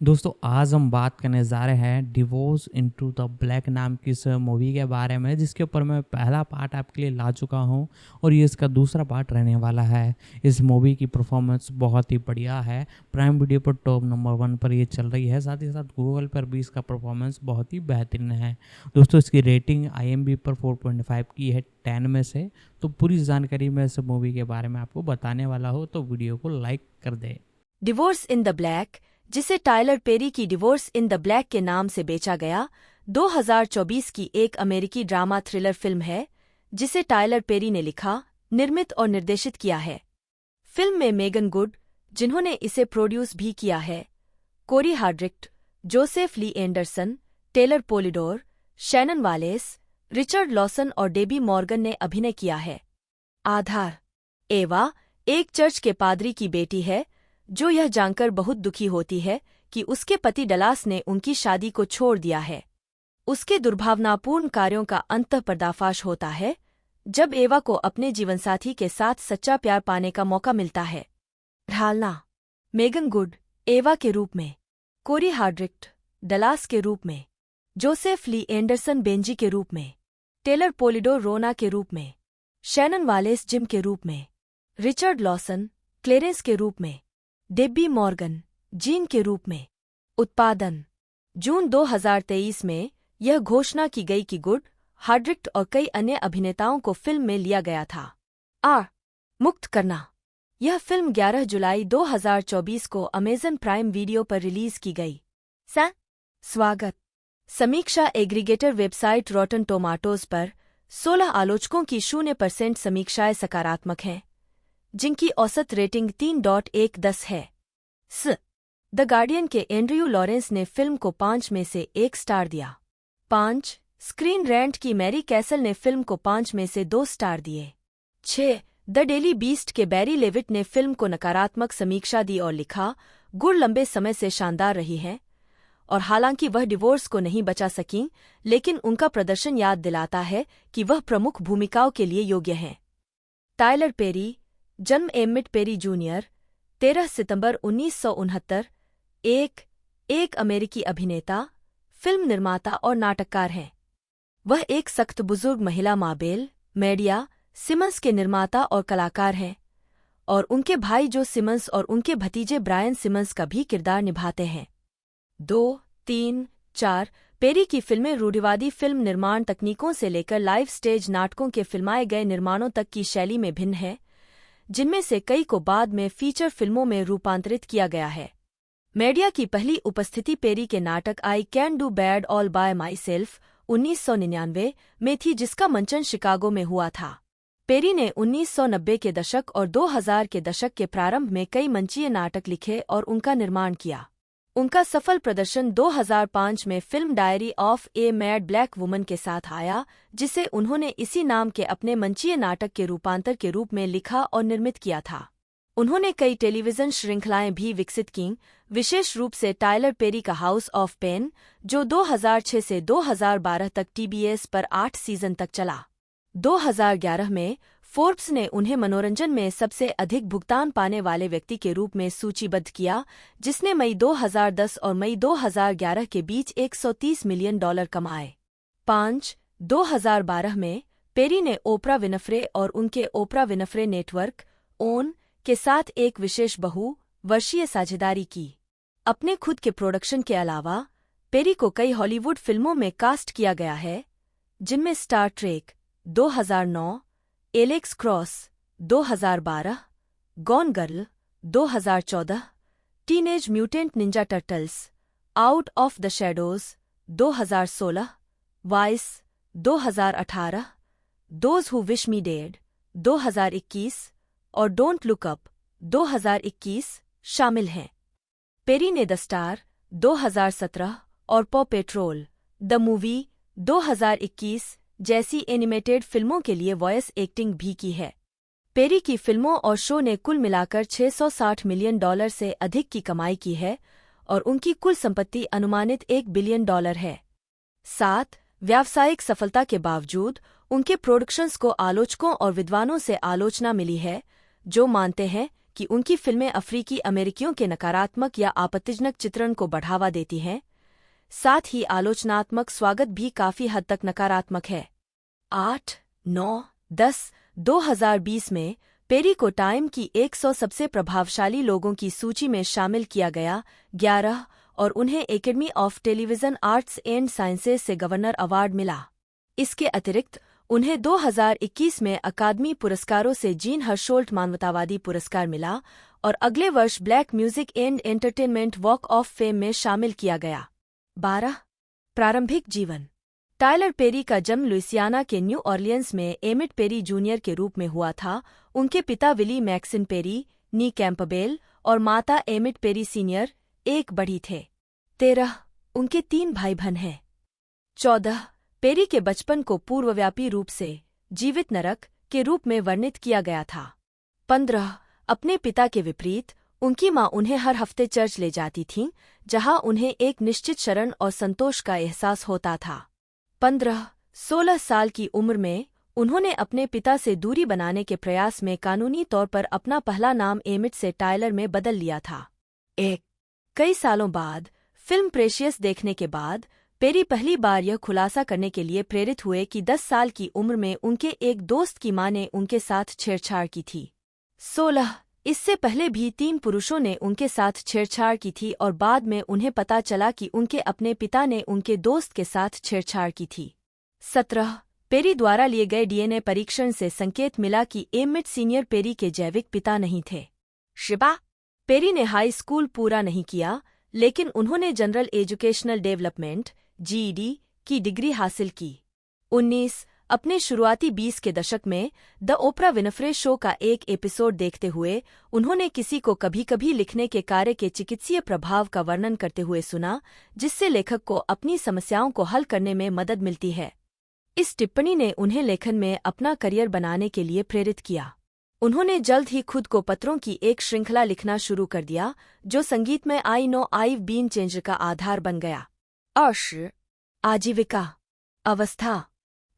दोस्तों आज हम बात करने जा रहे हैं डिवोर्स इनटू द ब्लैक नाम की इस मूवी के बारे में, जिसके ऊपर मैं पहला पार्ट आपके लिए ला चुका हूं और ये इसका दूसरा पार्ट रहने वाला है। इस मूवी की परफॉर्मेंस बहुत ही बढ़िया है। प्राइम वीडियो पर टॉप नंबर 1 पर ये चल रही है, साथ ही साथ गूगल पर भी इसका परफॉर्मेंस बहुत ही बेहतरीन है। दोस्तों इसकी रेटिंग IMDb पर 4.5 की है 10 में से। तो पूरी जानकारी मैं इस मूवी के बारे में आपको बताने वाला हूँ, तो वीडियो को लाइक कर दे। डिवोर्स इन द ब्लैक, जिसे टायलर पेरी की डिवोर्स इन द ब्लैक के नाम से बेचा गया, 2024 की एक अमेरिकी ड्रामा थ्रिलर फिल्म है जिसे टायलर पेरी ने लिखा, निर्मित और निर्देशित किया है। फिल्म में मेगन गुड, जिन्होंने इसे प्रोड्यूस भी किया है, Corey Hardrict, Joseph Lee Anderson, Taylor Polidor, Shannon Wallace, Richard Lawson और डेबी मॉर्गन ने अभिनय किया है। आधार: एवा एक चर्च के पादरी की बेटी है जो यह जानकर बहुत दुखी होती है कि उसके पति डलास ने उनकी शादी को छोड़ दिया है। उसके दुर्भावनापूर्ण कार्यों का अंततः पर्दाफाश होता है जब एवा को अपने जीवनसाथी के साथ सच्चा प्यार पाने का मौका मिलता है। ढालना: मेगन गुड एवा के रूप में, कोरी हार्ड्रिक्ट डलास के रूप में, जोसेफ ली एंडरसन बेंजी के रूप में, टेलर पोलिडोर रोना के रूप में, शैनन वालेस जिम के रूप में, रिचर्ड लॉसन क्लेरेंस के रूप में, डेब्बी मॉर्गन जीन के रूप में। उत्पादन: जून 2023 में यह घोषणा की गई कि गुड, हार्ड्रिक्ट और कई अन्य अभिनेताओं को फिल्म में लिया गया था। मुक्त करना: यह फिल्म 11 जुलाई 2024 को अमेज़न प्राइम वीडियो पर रिलीज की गई। स्वागत। समीक्षा: एग्रीगेटर वेबसाइट रॉटन टोमाटोज पर 16 आलोचकों की 0% समीक्षाएं सकारात्मक हैं, जिनकी औसत रेटिंग 3.1 है। द गार्डियन के एंड्रयू लॉरेंस ने फिल्म को 5 में से 1 स्टार दिया। 5 स्क्रीन रैंट की मैरी कैसल ने फिल्म को 5 में से 2 स्टार दिए। 6 द डेली बीस्ट के बैरी लेविट ने फिल्म को नकारात्मक समीक्षा दी और लिखा, गुड लंबे समय से शानदार रही हैं, और हालांकि वह डिवोर्स को नहीं बचा सकीं, लेकिन उनका प्रदर्शन याद दिलाता है कि वह प्रमुख भूमिकाओं के लिए योग्य हैं। टायलर पेरी, जन्म एमिट पेरी जूनियर, 13 सितंबर 1969, एक अमेरिकी अभिनेता, फिल्म निर्माता और नाटककार हैं। वह एक सख्त बुजुर्ग महिला माबेल मेडिया सिमंस के निर्माता और कलाकार हैं, और उनके भाई जो सिमंस और उनके भतीजे ब्रायन सिमंस का भी किरदार निभाते हैं। 2, 3, 4 पेरी की फिल्में रूढ़िवादी फिल्म निर्माण तकनीकों से लेकर लाइव स्टेज नाटकों के फिल्माए गए निर्माणों तक की शैली में भिन्न है, जिनमें से कई को बाद में फीचर फिल्मों में रूपांतरित किया गया है। मीडिया की पहली उपस्थिति पेरी के नाटक आई Can Do Bad All By my self 1999 में थी, जिसका मंचन शिकागो में हुआ था। पेरी ने 1990 के दशक और 2000 के दशक के प्रारंभ में कई मंचीय नाटक लिखे और उनका निर्माण किया। उनका सफल प्रदर्शन 2005 में film diary of a mad black woman के साथ आया, जिसे उन्होंने इसी नाम के अपने मंचीय नाटक के रूपांतर के रूप में लिखा और निर्मित किया था। उन्होंने कई टेलीविजन श्रृंखलाएं भी विकसित कीं, विशेष रूप से टायलर पेरी का हाउस ऑफ पेन, जो 2006 से 2012 तक TBS पर 8 सीजन तक चला। 2011 में फोर्ब्स ने उन्हें मनोरंजन में सबसे अधिक भुगतान पाने वाले व्यक्ति के रूप में सूचीबद्ध किया, जिसने मई 2010 और मई 2011 के बीच $130 मिलियन कमाए। 5 2012 में पेरी ने ओपरा विनफ्रे और उनके ओपरा विनफ्रे नेटवर्क ओन के साथ एक विशेष बहु-वर्षीय साझेदारी की। अपने खुद के प्रोडक्शन के अलावा पेरी को कई हॉलीवुड फिल्मों में कास्ट किया गया है, जिनमें Star Trek 2009, Alex cross 2012, gone girl 2014, teenage mutant Ninja turtles, out of the shadows 2016, vice 2018, those who wish me dead 2021 और डोंट लुक अप 2021 शामिल हैं। पेरी ने द स्टार 2017 और पॉ पेट्रोल द मूवी 2021 जैसी एनिमेटेड फिल्मों के लिए वॉइस एक्टिंग भी की है। पेरी की फिल्मों और शो ने कुल मिलाकर $660 मिलियन से अधिक की कमाई की है और उनकी कुल संपत्ति अनुमानित $1 बिलियन है। 7 व्यावसायिक सफलता के बावजूद उनके प्रोडक्शंस को आलोचकों और विद्वानों से आलोचना मिली है, जो मानते हैं कि उनकी फिल्में अफ्रीकी अमेरिकियों के नकारात्मक या आपत्तिजनक चित्रण को बढ़ावा देती हैं, साथ ही आलोचनात्मक स्वागत भी काफी हद तक नकारात्मक है। 8, 9, 10, 2020 में पेरी को टाइम की 100 सबसे प्रभावशाली लोगों की सूची में शामिल किया गया। 11 और उन्हें academy of television arts and sciences से गवर्नर अवार्ड मिला। इसके अतिरिक्त उन्हें 2021 में अकादमी पुरस्कारों से जीन हर्शोल्ट मानवतावादी पुरस्कार मिला और अगले वर्ष black music and entertainment walk of fame में शामिल किया गया। 12 प्रारंभिक जीवन। टायलर पेरी का जन्म लुइसियाना के न्यू ऑरलियंस में एमिट पेरी जूनियर के रूप में हुआ था। उनके पिता विली मैक्सिन पेरी, नी कैंपबेल और माता एमिट पेरी सीनियर एक बढ़ी थे। 13 उनके 3 भाई बहन हैं। 14 पेरी के बचपन को पूर्वव्यापी रूप से जीवित नरक के रूप में वर्णित किया गया था। 15 अपने पिता के विपरीत उनकी मां उन्हें हर हफ्ते चर्च ले जाती थीं, जहां उन्हें एक निश्चित शरण और संतोष का एहसास होता था। 16 साल की उम्र में उन्होंने अपने पिता से दूरी बनाने के प्रयास में कानूनी तौर पर अपना पहला नाम एमिट से टायलर में बदल लिया था। कई सालों बाद फिल्म प्रेशियस देखने के बाद पेरी पहली बार यह खुलासा करने के लिए प्रेरित हुए कि 10 साल की उम्र में उनके एक दोस्त की मां ने उनके साथ छेड़छाड़ की थी। 16 इससे पहले भी 3 पुरुषों ने उनके साथ छेड़छाड़ की थी और बाद में उन्हें पता चला कि उनके अपने पिता ने उनके दोस्त के साथ छेड़छाड़ की थी। 17 पेरी द्वारा लिए गए डीएनए परीक्षण से संकेत मिला कि एमिट सीनियर पेरी के जैविक पिता नहीं थे। 18 पेरी ने हाई स्कूल पूरा नहीं किया, लेकिन उन्होंने जनरल एजुकेशनल डेवलपमेंट (जीईडी) की डिग्री हासिल की। 19 अपने शुरुआती 20 के दशक में द ओपरा विनफ्रे शो का एक एपिसोड देखते हुए उन्होंने किसी को कभी-कभी लिखने के कार्य के चिकित्सीय प्रभाव का वर्णन करते हुए सुना, जिससे लेखक को अपनी समस्याओं को हल करने में मदद मिलती है। इस टिप्पणी ने उन्हें लेखन में अपना करियर बनाने के लिए प्रेरित किया। उन्होंने जल्द ही खुद को पत्रों की एक श्रृंखला लिखना शुरू कर दिया, जो संगीत में I know I've been changer का आधार बन गया। आजीविका अवस्था।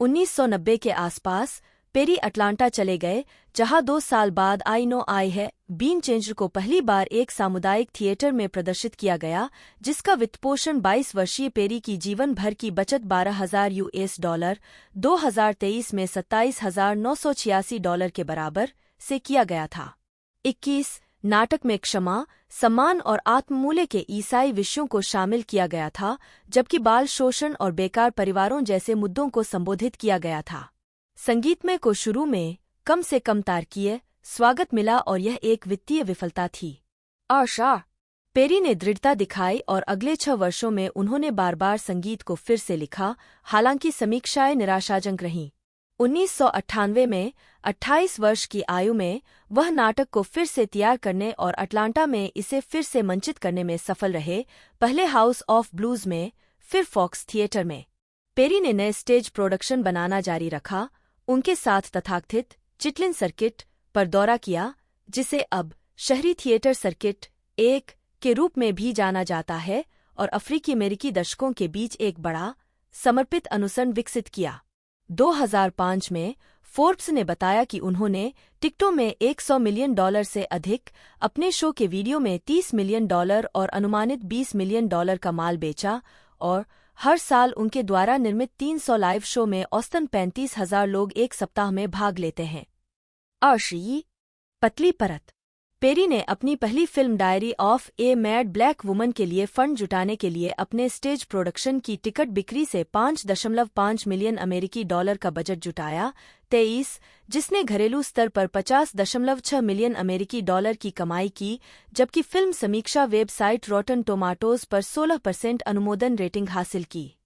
1990 के आसपास पेरी अटलांटा चले गए, जहां 2 साल बाद आई नो आई है बीन चेंजर को पहली बार एक सामुदायिक थिएटर में प्रदर्शित किया गया, जिसका वित्तपोषण 22 वर्षीय पेरी की जीवन भर की बचत $12,000 2023 में $27,986 के बराबर से किया गया था। 21 नाटक में क्षमा, सम्मान और आत्ममूल्य के ईसाई विषयों को शामिल किया गया था, जबकि बाल शोषण और बेकार परिवारों जैसे मुद्दों को संबोधित किया गया था। संगीतमय को शुरू में कम से कम तारकीय स्वागत मिला और यह एक वित्तीय विफलता थी। पेरी ने दृढ़ता दिखाई और अगले 6 वर्षों में उन्होंने बार-बार संगीत को फिर से लिखा, हालांकि समीक्षाएं निराशाजनक रहीं। 1998 में 28 वर्ष की आयु में वह नाटक को फिर से तैयार करने और अटलांटा में इसे फिर से मंचित करने में सफल रहे, पहले हाउस ऑफ ब्लूज में, फिर फॉक्स थिएटर में। पेरी ने नए स्टेज प्रोडक्शन बनाना जारी रखा, उनके साथ तथाकथित चिटलिन सर्किट पर दौरा किया, जिसे अब शहरी थिएटर सर्किट 1 के रूप में भी जाना जाता है, और अफ्रीकी अमेरिकी दर्शकों के बीच एक बड़ा समर्पित अनुसरण विकसित किया। 2005 में फोर्ब्स ने बताया कि उन्होंने टिकटों में $100 मिलियन से अधिक, अपने शो के वीडियो में $30 मिलियन और अनुमानित $20 मिलियन का माल बेचा, और हर साल उनके द्वारा निर्मित 300 लाइव शो में औसतन 35,000 लोग एक सप्ताह में भाग लेते हैं। पतली परत। पेरी ने अपनी पहली film diary of a mad black woman के लिए फंड जुटाने के लिए अपने स्टेज प्रोडक्शन की टिकट बिक्री से $5.5 मिलियन अमेरिकी डॉलर का बजट जुटाया। 23 जिसने घरेलू स्तर पर $50.6 मिलियन अमेरिकी डॉलर की कमाई की, जबकि फिल्म समीक्षा वेबसाइट रॉटन टोमाटोज पर 16% अनुमोदन रेटिंग हासिल की।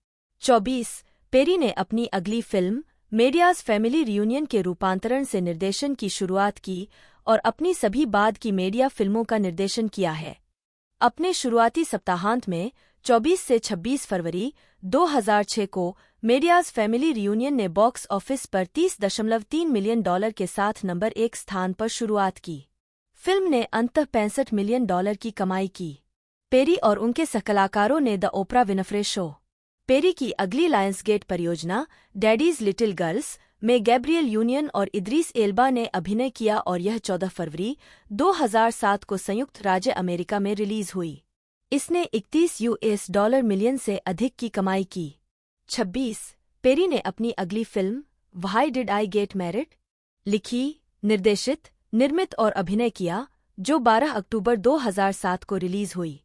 24 पेरी ने अपनी अगली फिल्म मीडियाज फैमिली रियूनियन के रूपांतरण से निर्देशन की शुरुआत की और अपनी सभी बाद की मीडिया फिल्मों का निर्देशन किया है। अपने शुरुआती सप्ताहांत में 24 से 26 फरवरी 2006 को मीडियाज फैमिली रियूनियन ने बॉक्स ऑफिस पर $30.3 मिलियन के साथ नंबर 1 स्थान पर शुरुआत की। फिल्म ने अंततः $65 मिलियन की कमाई की। पेरी और उनके सहकलाकारों ने the Oprah Winfrey show. Perry की अगली लायंसगेट परियोजना डैडीज लिटिल गर्ल्स में गैब्रियल यूनियन और इद्रीस एल्बा ने अभिनय किया और यह 14 फरवरी 2007 को संयुक्त राज्य अमेरिका में रिलीज हुई। इसने $31 मिलियन से अधिक की कमाई की। 26 पेरी ने अपनी अगली film why Did I Get married लिखी, निर्देशित, निर्मित और अभिनय किया, जो 12 अक्टूबर 2007 को रिलीज हुई।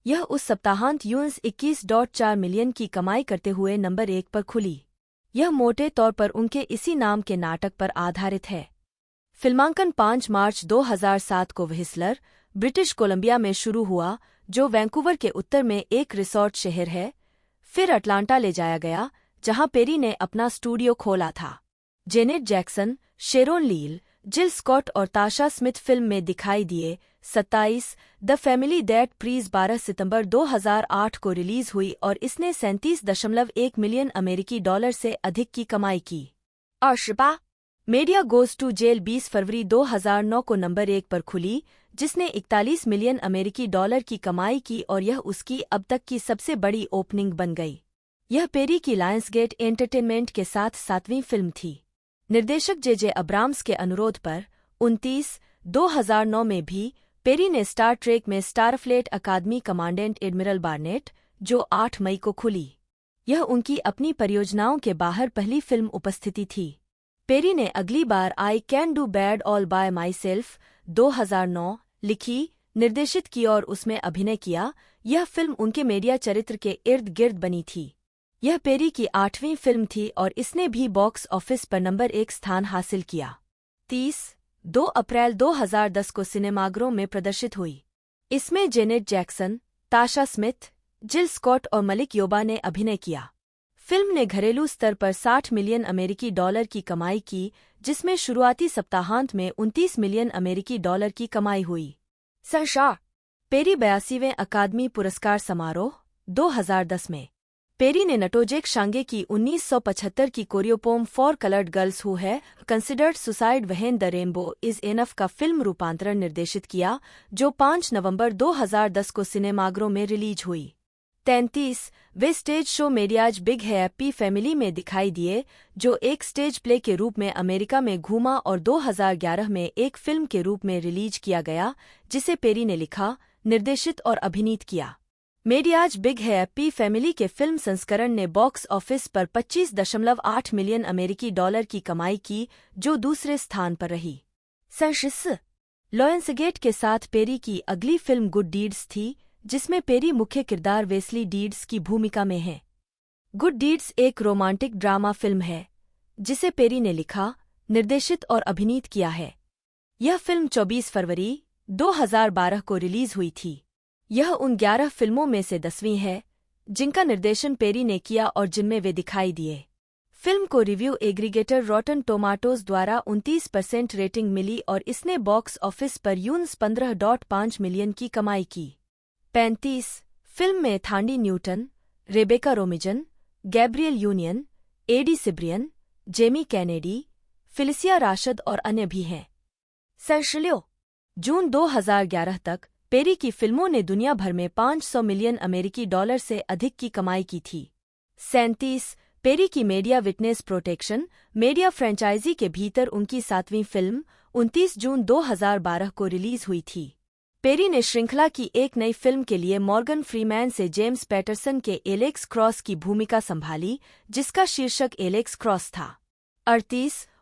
यह उस सप्ताहांत $21.4 मिलियन की कमाई करते हुए नंबर 1 पर खुली। यह मोटे तौर पर उनके इसी नाम के नाटक पर आधारित है। फिल्मांकन 5 मार्च 2007 को व्हिस्लर, ब्रिटिश कोलंबिया में शुरू हुआ, जो वैंकूवर के उत्तर में एक रिसॉर्ट शहर है। फिर अटलांटा ले जाया गया, जहां पेरी ने अपना स्टूडियो खोला था। जेनेट जैक्सन, शेरोन लील, जिल स्कॉट और ताशा स्मिथ फिल्म में दिखाई दिए। 27 द फैमिली दैट प्रीज 12 सितंबर 2008 को रिलीज हुई और इसने $37.1 मिलियन अमेरिकी डॉलर से अधिक की कमाई की। 28 मीडिया गोज टू जेल 20 फरवरी 2009 को नंबर 1 पर खुली, जिसने 41 मिलियन अमेरिकी डॉलर की कमाई की और यह उसकी अब तक की सबसे बड़ी ओपनिंग बन गई। यह पेरी की लायंसगेट एंटरटेनमेंट के साथ 7वीं फिल्म थी। निर्देशक जे अब्राम्स के अनुरोध पर 29/2009 में भी पेरी ने स्टार ट्रेक में स्टारफ्लीट अकादमी कमांडेंट एडमिरल बार्नेट, जो 8 मई को खुली। यह उनकी अपनी परियोजनाओं के बाहर पहली फिल्म उपस्थिति थी। पेरी ने अगली बार I Can Do Bad All By Myself 2009 लिखी, निर्देशित की और उसमें अभिनय किया। यह फिल्म उनके मीडिया चरित्र के इर्द गिर्द बनी थी। यह पेरी की 8वीं फिल्म थी और इसने भी बॉक्स ऑफिस पर नंबर 1 स्थान हासिल किया। 2 अप्रैल 2010 को सिनेमाघरों में प्रदर्शित हुई। इसमें जेनेट जैक्सन, ताशा स्मिथ, जिल स्कॉट और मलिक योबा ने अभिनय किया। फिल्म ने घरेलू स्तर पर 60 मिलियन अमेरिकी डॉलर की कमाई की, जिसमें शुरुआती सप्ताहांत में 29 मिलियन अमेरिकी डॉलर की कमाई हुई। सरशाह पेरी 82वें अकादमी पुरस्कार समारोह 2010 में पेरी ने नटोजेक शांगे की 1975 की कोरियोपोम फॉर कलर्ड गर्ल्स हु है considered suicide when the rainbow is enough का फिल्म रूपांतरण निर्देशित किया, जो 5 नवंबर 2010 को सिनेमाघरों में रिलीज हुई। 33 वे stage show Madea's Big Happy Family में दिखाई दिए, जो एक स्टेज प्ले के रूप में अमेरिका में घूमा और 2011 में एक फिल्म के रूप में रिलीज किया गया, जिसे पेरी ने लिखा, निर्देशित और अभिनीत किया। मेरियाज बिग हैप्पी फैमिली के फिल्म संस्करण ने बॉक्स ऑफिस पर 25.8 मिलियन अमेरिकी डॉलर की कमाई की, जो दूसरे स्थान पर रही। सर्शिस लॉयंसगेट के साथ पेरी की अगली फिल्म गुड डीड्स थी, जिसमें पेरी मुख्य किरदार वेस्ली डीड्स की भूमिका में है। गुड डीड्स एक रोमांटिक ड्रामा फिल्म है, जिसे पेरी ने लिखा, निर्देशित और अभिनीत किया है। यह फिल्म 24 फरवरी 2012 को रिलीज हुई थी। यह उन 11 फिल्मों में से 10वीं है, जिनका निर्देशन पेरी ने किया और जिनमें वे दिखाई दिए। फिल्म को रिव्यू एग्रीगेटर रॉटन टोमाटोज द्वारा 29% रेटिंग मिली और इसने बॉक्स ऑफिस पर $15.5 मिलियन की कमाई की। 35 फिल्म में Thandie Newton, Rebecca Romijn, Gabrielle Union, Eddie Cibrian, Jamie Kennedy, Phylicia Rashad और अन्य भी हैं। सर्शलियो जून 2011 तक पेरी की फिल्मों ने दुनिया भर में 500 मिलियन अमेरिकी डॉलर से अधिक की कमाई की थी। 37 पेरी की Madea witness protection Madea franchise के भीतर उनकी 7वीं फिल्म 29 जून 2012 को रिलीज हुई थी। पेरी ने श्रृंखला की एक नई फिल्म के लिए मॉर्गन फ्रीमैन से जेम्स पैटरसन के एलेक्स क्रॉस की भूमिका संभाली, जिसका शीर्षक एलेक्स क्रॉस था।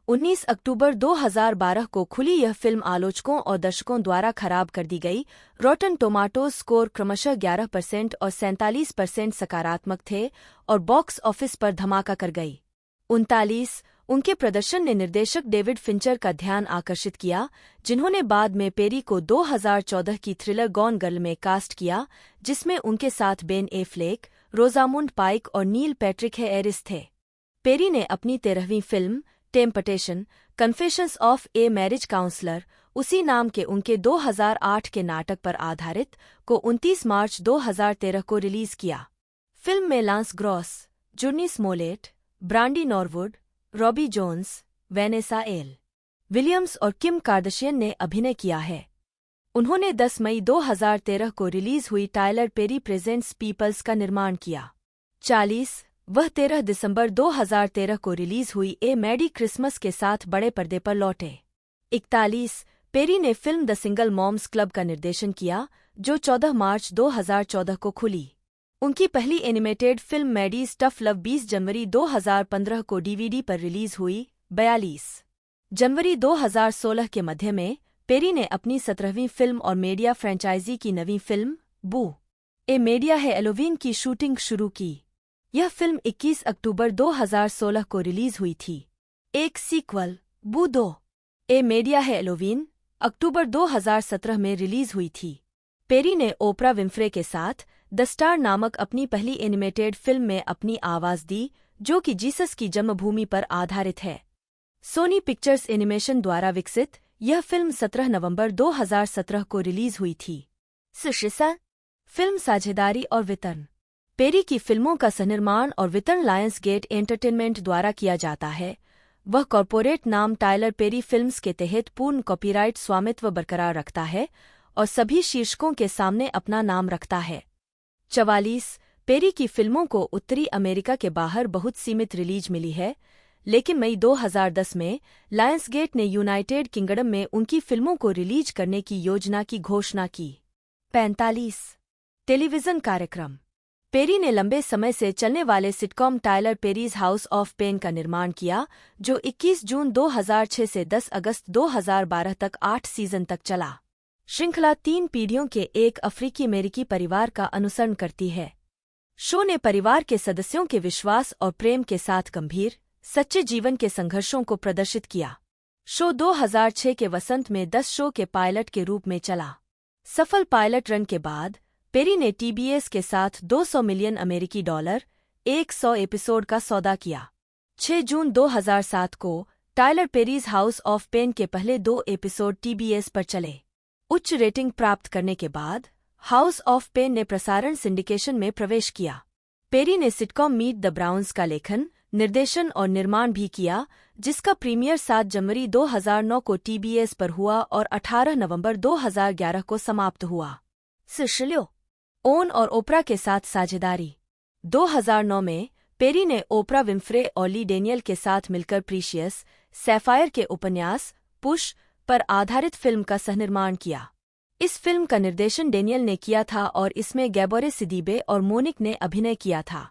19 अक्टूबर 2012 को खुली यह फिल्म आलोचकों और दर्शकों द्वारा खराब कर दी गई। रॉटन टोमाटोज स्कोर क्रमशः 11% और 47% सकारात्मक थे और बॉक्स ऑफिस पर धमाका कर गई। 39 उनके प्रदर्शन ने निर्देशक डेविड फिंचर का ध्यान आकर्षित किया, जिन्होंने बाद में पेरी को 2014 की थ्रिलर गॉन गर्ल में कास्ट किया, जिसमें उनके साथ बेन एफ्लेक, रोजामुंड पाइक और नील पैट्रिक हैरिस थे। पेरी ने अपनी 13वीं film Temptation Confessions of a Marriage Counselor, उसी नाम के उनके 2008 के नाटक पर आधारित, को 29 मार्च 2013 को रिलीज किया। फिल्म में Lance Gross, Jurnee Smollett, Brandy Norwood, Robbie Jones, Vanessa L Williams और किम कार्दशियन ने अभिनय किया है। उन्होंने 10 मई 2013 को रिलीज हुई टाइलर पेरी प्रेजेंट्स पीपल्स का निर्माण किया। 40 वह 13 दिसंबर 2013 को रिलीज हुई ए मैडी क्रिसमस के साथ बड़े पर्दे पर लौटे। 41 पेरी ने film the single moms club का निर्देशन किया, जो 14 मार्च 2014 को खुली। उनकी पहली animated film Maddy's tough love 20 जनवरी 2015 को डीवीडी पर रिलीज हुई। 42 जनवरी 2016 के मध्य में पेरी ने अपनी 17वीं फिल्म और मीडिया फ्रेंचाइजी की नवीं फिल्म बू ए मीडिया है एलोवीन की शूटिंग शुरू की। यह फिल्म 21 अक्टूबर 2016 को रिलीज हुई थी। एक सीक्वल बू 2 ए मीडिया है एलोवीन अक्टूबर 2017 में रिलीज हुई थी। पेरी ने ओपरा विन्फ्रे के साथ द स्टार नामक अपनी पहली एनिमेटेड फिल्म में अपनी आवाज दी, जो कि जीसस की जन्मभूमि पर आधारित है। सोनी पिक्चर्स एनिमेशन द्वारा विकसित यह फिल्म 17 नवंबर 2017 को रिलीज हुई थी। 43 फिल्म साझेदारी और वितरण पेरी की फिल्मों का सनिर्माण और वितरण लायंस गेट एंटरटेनमेंट द्वारा किया जाता है। वह कॉर्पोरेट नाम टायलर पेरी फिल्म्स के तहत पूर्ण कॉपीराइट स्वामित्व बरकरार रखता है और सभी शीर्षकों के सामने अपना नाम रखता है। 44 पेरी की फिल्मों को उत्तरी अमेरिका के बाहर बहुत सीमित रिलीज मिली है, लेकिन मई 2010 में लायंसगेट ने यूनाइटेड किंगडम में उनकी फिल्मों को रिलीज करने की योजना की घोषणा की। 45 टेलीविजन कार्यक्रम पेरी ने लंबे समय से चलने वाले sitcom Tyler Perry's House of Payne का निर्माण किया, जो 21 जून 2006 से 10 अगस्त 2012 तक 8 सीजन तक चला। श्रृंखला 3 पीढ़ियों के एक अफ्रीकी अमेरिकी परिवार का अनुसरण करती है। शो ने परिवार के सदस्यों के विश्वास और प्रेम के साथ गंभीर, सच्चे जीवन के संघर्षों को प्रदर्शित किया। शो 2006 के वसंत में 10 शो के पायलट के रूप में चला। सफल पायलट रन के बाद पेरी ने टीबीएस के साथ $200 मिलियन अमेरिकी डॉलर 100 एपिसोड का सौदा किया। 6 जून 2007 को Tyler Perry's House of pen के पहले 2 एपिसोड टीबीएस पर चले। उच्च रेटिंग प्राप्त करने के बाद हाउस ऑफ पेन ने प्रसारण सिंडिकेशन में प्रवेश किया। पेरी ने सिटकॉम मीट द ब्राउन्स का लेखन, निर्देशन और निर्माण भी किया, जिसका प्रीमियर 7 जनवरी 2009 को टीबीएस पर हुआ और 18 नवंबर 2011 को समाप्त हुआ। 46 ओन और ओपरा के साथ साझेदारी 2009 में पेरी ने ओपरा विन्फ्रे और ली डेनियल के साथ मिलकर प्रीशियस सैफायर के उपन्यास पुश पर आधारित फिल्म का सहनिर्माण किया। इस फिल्म का निर्देशन डेनियल ने किया था और इसमें गैबोरे सिदीबे और मोनिक ने अभिनय किया था।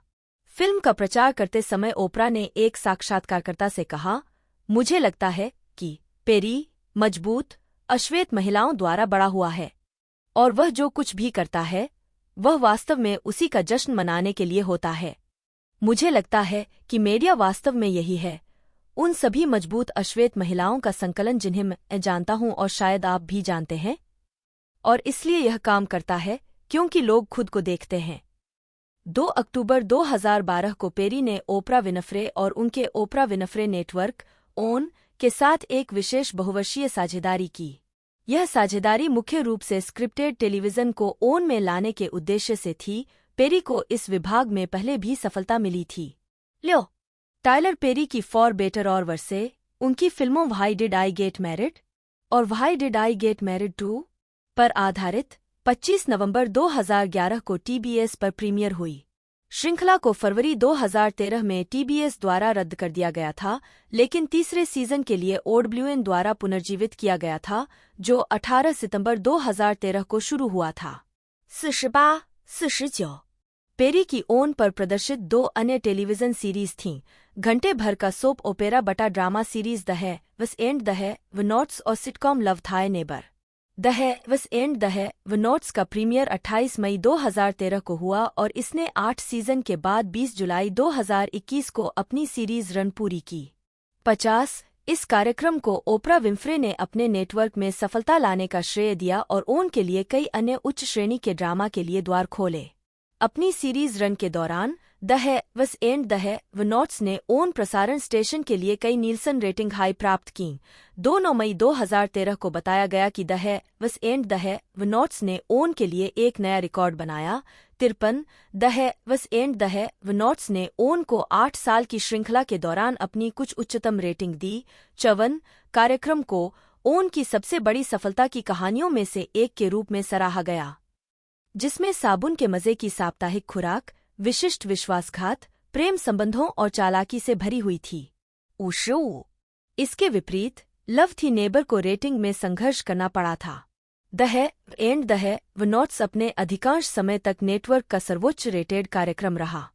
फिल्म का प्रचार करते समय ओपरा ने एक साक्षात्कारकर्ता से कहा, मुझे लगता है कि पेरी मजबूत, अश्वेत महिलाओं द्वारा बड़ा हुआ है और वह जो कुछ भी करता है वह वास्तव में उसी का जश्न मनाने के लिए होता है। मुझे लगता है कि मीडिया वास्तव में यही है, उन सभी मजबूत अश्वेत महिलाओं का संकलन जिन्हें मैं जानता हूं और शायद आप भी जानते हैं, और इसलिए यह काम करता है क्योंकि लोग खुद को देखते हैं। 2 अक्टूबर 2012 को पेरी ने ओपरा विनफ्रे और उनके ओपरा विनफ्रे नेटवर्क ओन के साथ एक विशेष बहुवर्षीय साझेदारी की। यह साझेदारी मुख्य रूप से स्क्रिप्टेड टेलीविजन को ओन में लाने के उद्देश्य से थी। पेरी को इस विभाग में पहले भी सफलता मिली थी। लो टायलर पेरी की फॉर बेटर और वर्से उनकी फिल्मों Why Did I Get Married और Why Did I Get Married Too पर आधारित 25 नवंबर 2011 को टीबीएस पर प्रीमियर हुई। श्रृंखला को फरवरी 2013 में टीबीएस द्वारा रद्द कर दिया गया था, लेकिन तीसरे सीजन के लिए ओडब्ल्यूएन द्वारा पुनर्जीवित किया गया था, जो 18 सितंबर 2013 को शुरू हुआ था। 48 पेरी की ओन पर प्रदर्शित 2 अन्य टेलीविजन सीरीज थीं, घंटे भर का सोप ओपेरा बटा ड्रामा सीरीज द है वस एंड द है व नॉट्स और सिटकॉम लव थाय नेबर द है वस एंड द है व नॉट्स का प्रीमियर 28 मई 2013 को हुआ और इसने 8 सीजन के बाद 20 जुलाई 2021 को अपनी सीरीज रन पूरी की। 50 इस कार्यक्रम को ओपरा विन्फ्रे ने अपने नेटवर्क में सफलता लाने का श्रेय दिया और ओन के लिए कई अन्य उच्च श्रेणी के ड्रामा के लिए द्वार खोले। अपनी सीरीज रन के दौरान द है वस एंड द है व नॉट्स ने ओन प्रसारण स्टेशन के लिए कई नीलसन रेटिंग हाई प्राप्त की। 2 मई 2013 को बताया गया कि द है वस एंड द है व नॉट्स ने ओन के लिए एक नया रिकॉर्ड बनाया। 53 द है वस एंड द है व नॉट्स ने ओन को 8 साल की श्रृंखला के दौरान अपनी कुछ उच्चतम रेटिंग दी। 54 कार्यक्रम को ओन की सबसे बड़ी सफलता की कहानियों में से एक के रूप में सराहा गया, जिसमें साबुन के मजे की साप्ताहिक खुराक, विशिष्ट विश्वासघात, प्रेम संबंधों और चालाकी से भरी हुई थी। ऊशू इसके विपरीत लव थी नेबर को रेटिंग में संघर्ष करना पड़ा था। द एंड द नॉट्स अपने अधिकांश समय तक नेटवर्क का सर्वोच्च रेटेड कार्यक्रम रहा।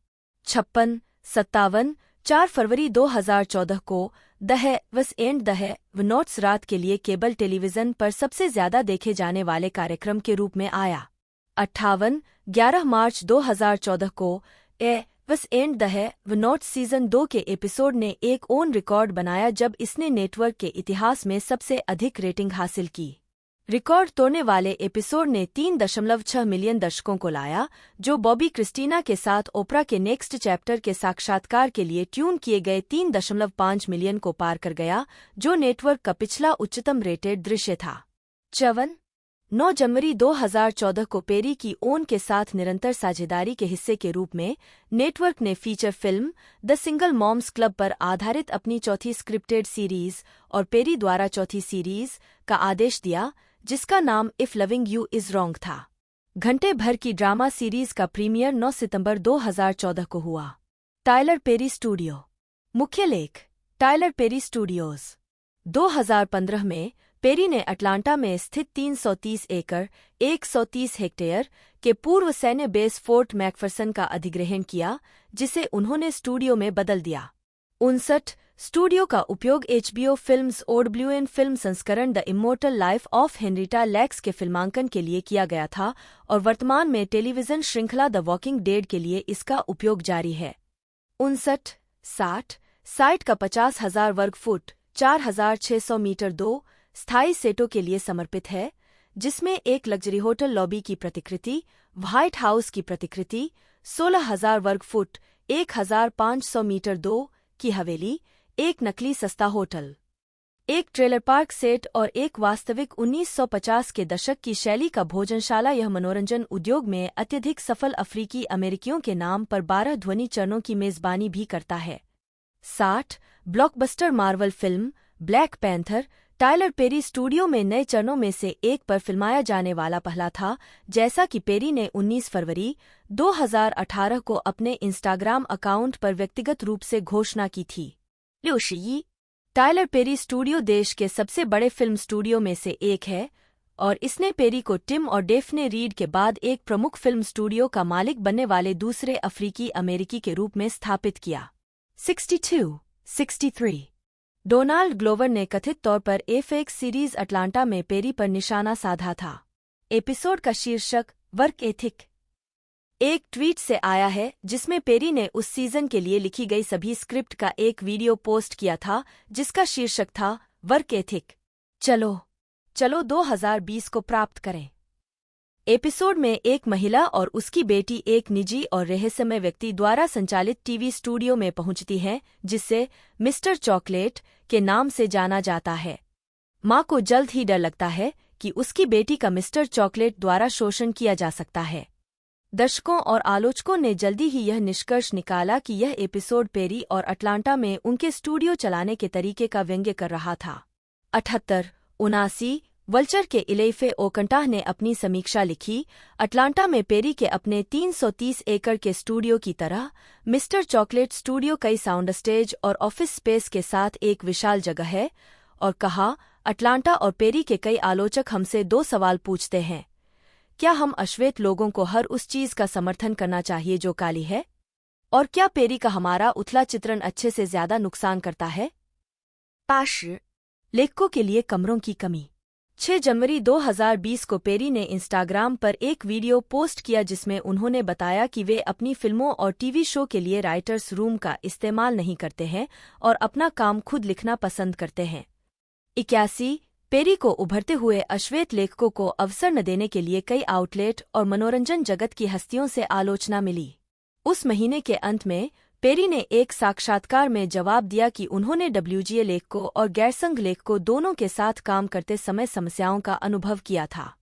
56-57 4 फरवरी 2014 को द एंड द नॉट्स रात के लिए केबल टेलीविजन पर सबसे ज्यादा देखे जाने वाले कार्यक्रम के रूप में आया। 58-11 मार्च 2014 को एंड द नॉट्स सीजन 2 के एपिसोड ने एक ओन रिकॉर्ड बनाया जब इसने नेटवर्क के इतिहास में सबसे अधिक रेटिंग हासिल की। रिकॉर्ड तोड़ने वाले एपिसोड ने 3.6 मिलियन दर्शकों को लाया, जो बॉबी क्रिस्टीना के साथ ओपरा के नेक्स्ट चैप्टर के साक्षात्कार के लिए ट्यून किए गए 3.5 मिलियन को पार कर गया, जो नेटवर्क का पिछला उच्चतम रेटेड दृश्य था। 9 जनवरी 2014 को पेरी की ओन के साथ निरंतर साझेदारी के हिस्से के रूप में नेटवर्क ने feature film the single moms club पर आधारित अपनी चौथी स्क्रिप्टेड सीरीज और पेरी द्वारा चौथी सीरीज का आदेश दिया, जिसका नाम if loving you is wrong था। घंटे भर की ड्रामा सीरीज का प्रीमियर 9 सितंबर 2014 को हुआ। Tyler Perry studio. मुख्य लेख टाइलर पेरी स्टूडियोज। 2015 में पेरी ने अटलांटा में स्थित 330 एकड़ 130 हेक्टेयर के पूर्व सैन्य बेस फोर्ट मैकफरसन का अधिग्रहण किया, जिसे उन्होंने स्टूडियो में बदल दिया। 59 स्टूडियो का उपयोग HBO फिल्म्स OWN फिल्म संस्करण the immortal life of Henrietta lakhs के फिल्मांकन के लिए किया गया था और वर्तमान में टेलीविजन श्रृंखला द वॉकिंग डेड के लिए इसका उपयोग जारी है। 59-60 साइट का 50,000 वर्ग फुट 4,600 मीटर 2 स्थायी सेटों के लिए समर्पित है, जिसमें एक लग्जरी होटल लॉबी की प्रतिकृति, व्हाइट हाउस की प्रतिकृति, 16,000 वर्ग फुट 1,500 मीटर 2 की हवेली, एक नकली सस्ता होटल, एक ट्रेलर पार्क सेट और एक वास्तविक 1950 के दशक की शैली का भोजनशाला। यह मनोरंजन उद्योग में अत्यधिक सफल अफ्रीकी अमेरिकियों के नाम पर 12 ध्वनि चरणों की मेजबानी भी करता है। 60 blockbuster Marvel film black panther Tyler Perry studio में नए चरणों में से एक पर फिल्माया जाने वाला पहला था, जैसा कि पेरी ने 19 फरवरी 2018 को अपने इंस्टाग्राम अकाउंट पर व्यक्तिगत रूप से घोषणा की थी। 61 टाइलर पेरी स्टूडियो देश के सबसे बड़े फिल्म स्टूडियो में से एक है और इसने पेरी को टिम और डेफ्ने रीड के बाद एक प्रमुख फिल्म स्टूडियो का मालिक बनने वाले दूसरे अफ्रीकी अमेरिकी के रूप में स्थापित किया। 62-63 डोनाल्ड ग्लोवर ने कथित तौर पर FX सीरीज अटलांटा में पेरी पर निशाना साधा था। एपिसोड का शीर्षक वर्क एथिक एक ट्वीट से आया है, जिसमें पेरी ने उस सीजन के लिए लिखी गई सभी स्क्रिप्ट का एक वीडियो पोस्ट किया था, जिसका शीर्षक था वर्क एथिक। चलो 2020 को प्राप्त करें। एपिसोड में एक महिला और उसकी बेटी एक निजी और रहस्यमय व्यक्ति द्वारा संचालित टीवी स्टूडियो में पहुंचती हैं, जिससे मिस्टर चॉकलेट के नाम से जाना जाता है। माँ को जल्द ही डर लगता है कि उसकी बेटी का मिस्टर चॉकलेट द्वारा शोषण किया जा सकता है। दर्शकों और आलोचकों ने जल्दी ही यह निष्कर्ष निकाला कि यह एपिसोड पेरी और अटलांटा में उनके स्टूडियो चलाने के तरीके का व्यंग्य कर रहा था। 78-79 वल्चर के इलेफे ओकंटाह ने अपनी समीक्षा लिखी, अटलांटा में पेरी के अपने 330 एकड़ के स्टूडियो की तरह मिस्टर चॉकलेट स्टूडियो कई साउंड स्टेज और ऑफिस स्पेस के साथ एक विशाल जगह है, और कहा, अटलांटा और पेरी के कई आलोचक हमसे 2 सवाल पूछते हैं। क्या हम अश्वेत लोगों को हर उस चीज का समर्थन करना चाहिए जो काली है? और क्या पेरी का हमारा उथला चित्रण अच्छे से ज्यादा नुकसान करता है? 5 लेखकों के लिए कमरों की कमी। 6 जनवरी 2020 को पेरी ने इंस्टाग्राम पर एक वीडियो पोस्ट किया जिसमें उन्होंने बताया कि वे अपनी फिल्मों और टीवी शो के लिए राइटर्स रूम का इस्तेमाल नहीं करते हैं और अपना काम खुद लिखना पसंद करते हैं। 81 पेरी को उभरते हुए अश्वेत लेखकों को अवसर न देने के लिए कई आउटलेट और मनोरंजन जगत की हस्तियों से आलोचना मिली। उस महीने के अंत में पेरी ने एक साक्षात्कार में जवाब दिया कि उन्होंने WGA लेखकों और गैरसंघ लेखकों दोनों के साथ काम करते समय समस्याओं का अनुभव किया था।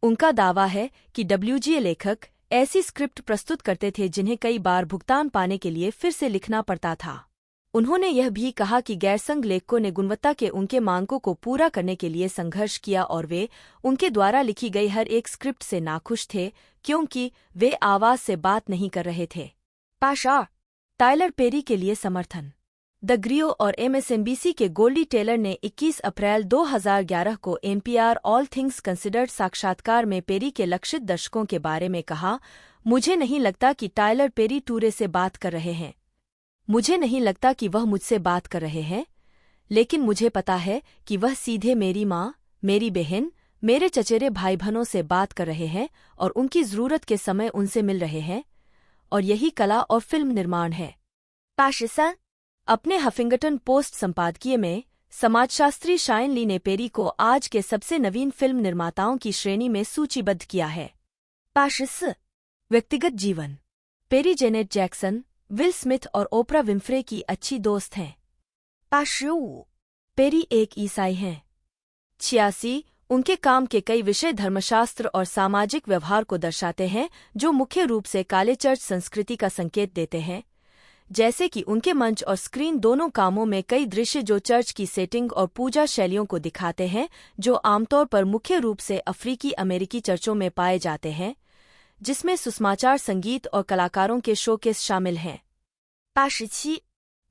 उनका दावा है कि WGA लेखक ऐसी स्क्रिप्ट प्रस्तुत करते थे जिन्हें कई बार भुगतान पाने के लिए फिर से लिखना पड़ता था। उन्होंने यह भी कहा कि गैरसंघ लेखकों ने गुणवत्ता के उनके मांगों को पूरा करने के लिए संघर्ष किया और वे उनके द्वारा लिखी गई हर एक स्क्रिप्ट से नाखुश थे क्योंकि वे आवाज से बात नहीं कर रहे थे। पाशा टाइलर पेरी के लिए समर्थन। द ग्रियो और MSNBC के गोल्डी टेलर ने 21 अप्रैल 2011 को NPR ऑल थिंग्स कंसिडर्ड साक्षात्कार में पेरी के लक्षित दर्शकों के बारे में कहा, मुझे नहीं लगता कि टाइलर पेरी टूरे से बात कर रहे हैं। मुझे नहीं लगता कि वह मुझसे बात कर रहे हैं, लेकिन मुझे पता है कि वह सीधे मेरी माँ, मेरी बहन, मेरे चचेरे भाई बहनों से बात कर रहे हैं और उनकी ज़रूरत के समय उनसे मिल रहे हैं, और यही कला और फिल्म निर्माण है। पाकिस्तान अपने हफिंगटन पोस्ट संपादकीय में समाजशास्त्री शाइन ली ने पेरी को आज के सबसे नवीन फिल्म निर्माताओं की श्रेणी में सूचीबद्ध किया है। पाकिस्तान व्यक्तिगत जीवन। Perry Janet Jackson, Will Smith और ओपरा विम्फ्रे की अच्छी दोस्त हैं। पाकिस्तान पेरी एक ईसाई हैं। 86 उनके काम के कई विषय धर्मशास्त्र और सामाजिक व्यवहार को दर्शाते हैं जो मुख्य रूप से काले चर्च संस्कृति का संकेत देते हैं, जैसे कि उनके मंच और स्क्रीन दोनों कामों में कई दृश्य जो चर्च की सेटिंग और पूजा शैलियों को दिखाते हैं जो आमतौर पर मुख्य रूप से अफ्रीकी अमेरिकी चर्चों में पाए जाते हैं, जिसमें सुसमाचार संगीत और कलाकारों के शोकेस शामिल हैं।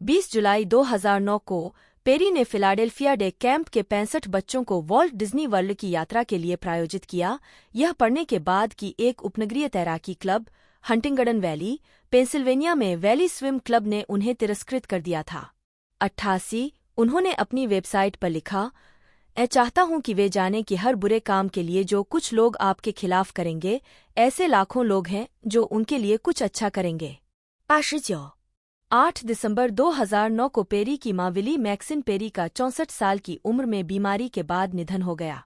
20 जुलाई 2009 को पेरी ने फिलाडेल्फिया डे कैंप के 65 बच्चों को वॉल्ट डिज्नी वर्ल्ड की यात्रा के लिए प्रायोजित किया, यह पढ़ने के बाद कि एक उपनगरीय तैराकी क्लब हंटिंगडन वैली, पेंसिल्वेनिया में वैली स्विम क्लब ने उन्हें तिरस्कृत कर दिया था। 88 उन्होंने अपनी वेबसाइट पर लिखा, मैं चाहता हूं कि वे जानें कि हर बुरे काम के लिए जो कुछ लोग आपके खिलाफ करेंगे, ऐसे लाखों लोग हैं जो उनके लिए कुछ अच्छा करेंगे। 8 दिसंबर 2009 को पेरी की मां विली मैक्सिन पेरी का 64 साल की उम्र में बीमारी के बाद निधन हो गया।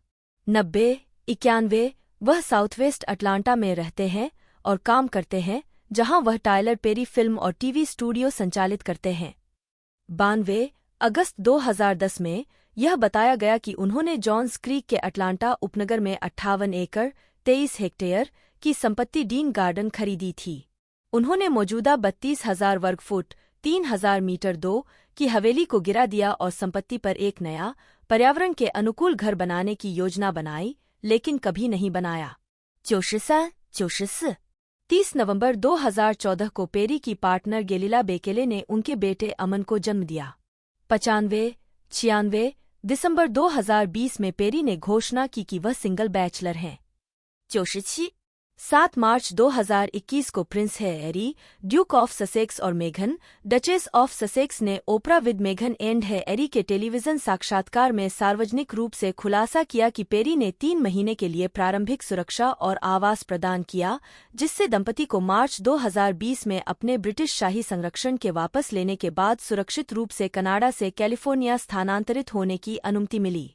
91 वह साउथवेस्ट अटलांटा में रहते हैं और काम करते हैं, जहां वह टाइलर पेरी फिल्म और टीवी स्टूडियो संचालित करते हैं। 92 अगस्त 2010 में यह बताया गया कि उन्होंने जॉन्स क्रीक के अटलांटा उपनगर में 58 एकड़ 23 हेक्टेयर की संपत्ति डीन गार्डन खरीदी थी। उन्होंने मौजूदा 32,000 वर्ग फुट 3,000 मीटर 2 की हवेली को गिरा दिया और संपत्ति पर एक नया, पर्यावरण के अनुकूल घर बनाने की योजना बनाई, लेकिन कभी नहीं बनाया। 94 30 नवंबर 2014 को पेरी की पार्टनर गेलिला बेकेले ने उनके बेटे अमन को जन्म दिया। 95 दिसंबर 2020 में पेरी ने घोषणा की कि वह सिंगल बैचलर हैं। 7 मार्च 2021 को Prince Harry, Duke of Sussex और मेघन, डचेस ऑफ ससेक्स ने ओपरा विद मेघन एंड हैरी के टेलीविजन साक्षात्कार में सार्वजनिक रूप से खुलासा किया कि पेरी ने 3 महीने के लिए प्रारंभिक सुरक्षा और आवास प्रदान किया, जिससे दंपति को मार्च 2020 में अपने ब्रिटिश शाही संरक्षण के वापस लेने के बाद सुरक्षित रूप से कनाडा से कैलिफोर्निया स्थानांतरित होने की अनुमति मिली।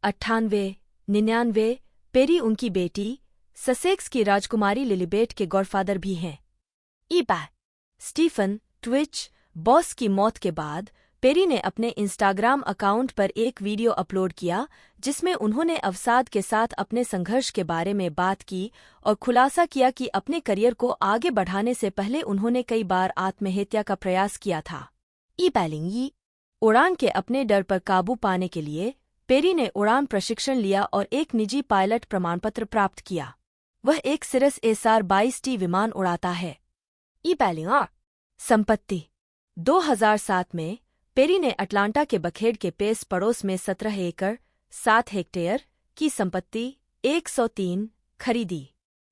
99 पेरी उनकी बेटी ससेक्स की राजकुमारी लिलीबेट के गॉडफादर भी हैं। स्टीफन ट्विच बॉस की मौत के बाद पेरी ने अपने इंस्टाग्राम अकाउंट पर एक वीडियो अपलोड किया जिसमें उन्होंने अवसाद के साथ अपने संघर्ष के बारे में बात की और खुलासा किया कि अपने करियर को आगे बढ़ाने से पहले उन्होंने कई बार आत्महत्या का प्रयास किया था। उड़ान के अपने डर पर काबू पाने के लिए पेरी ने उड़ान प्रशिक्षण लिया और एक निजी पायलट प्रमाणपत्र प्राप्त किया। वह एक सिरस SR-22T विमान उड़ाता है। संपत्ति 2007 में पेरी ने अटलांटा के बखेड के पेस पड़ोस में 17 एकड़ 7 हेक्टेयर की संपत्ति 103 खरीदी।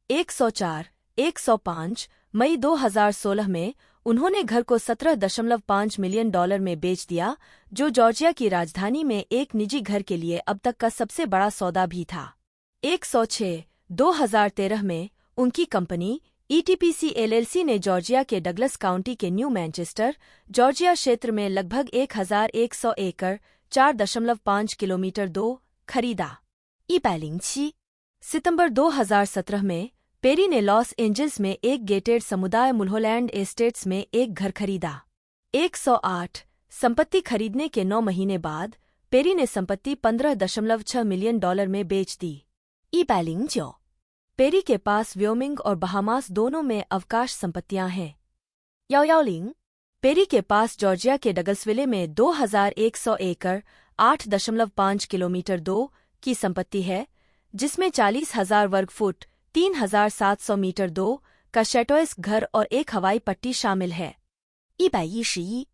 105 मई 2016 में उन्होंने घर को $17.5 मिलियन में बेच दिया, जो जॉर्जिया की राजधानी में एक निजी घर के लिए अब तक का सबसे बड़ा सौदा भी था। 106 2013 में उनकी कंपनी ETPC LLC ने जॉर्जिया के डगलस काउंटी के न्यू मैनचेस्टर, जॉर्जिया क्षेत्र में लगभग 1,100 एकड़ 4.5 किलोमीटर 2 खरीदा। सितंबर 2017 में पेरी ने लॉस एंजल्स में एक गेटेड समुदाय मुल्होलैंड एस्टेट्स में एक घर खरीदा। 108 संपत्ति खरीदने के 9 महीने बाद पेरी ने संपत्ति $15.6 मिलियन में बेच दी। पेरी के पास व्योमिंग और बहामास दोनों में अवकाश संपत्तियां हैं। पेरी के पास जॉर्जिया के डगलसविले में 2,100 एकड़ 8.5 किलोमीटर 2 की संपत्ति है, जिसमें 40,000 वर्ग फुट 3,700 मीटर 2 का शैटोइस घर और एक हवाई पट्टी शामिल है। 111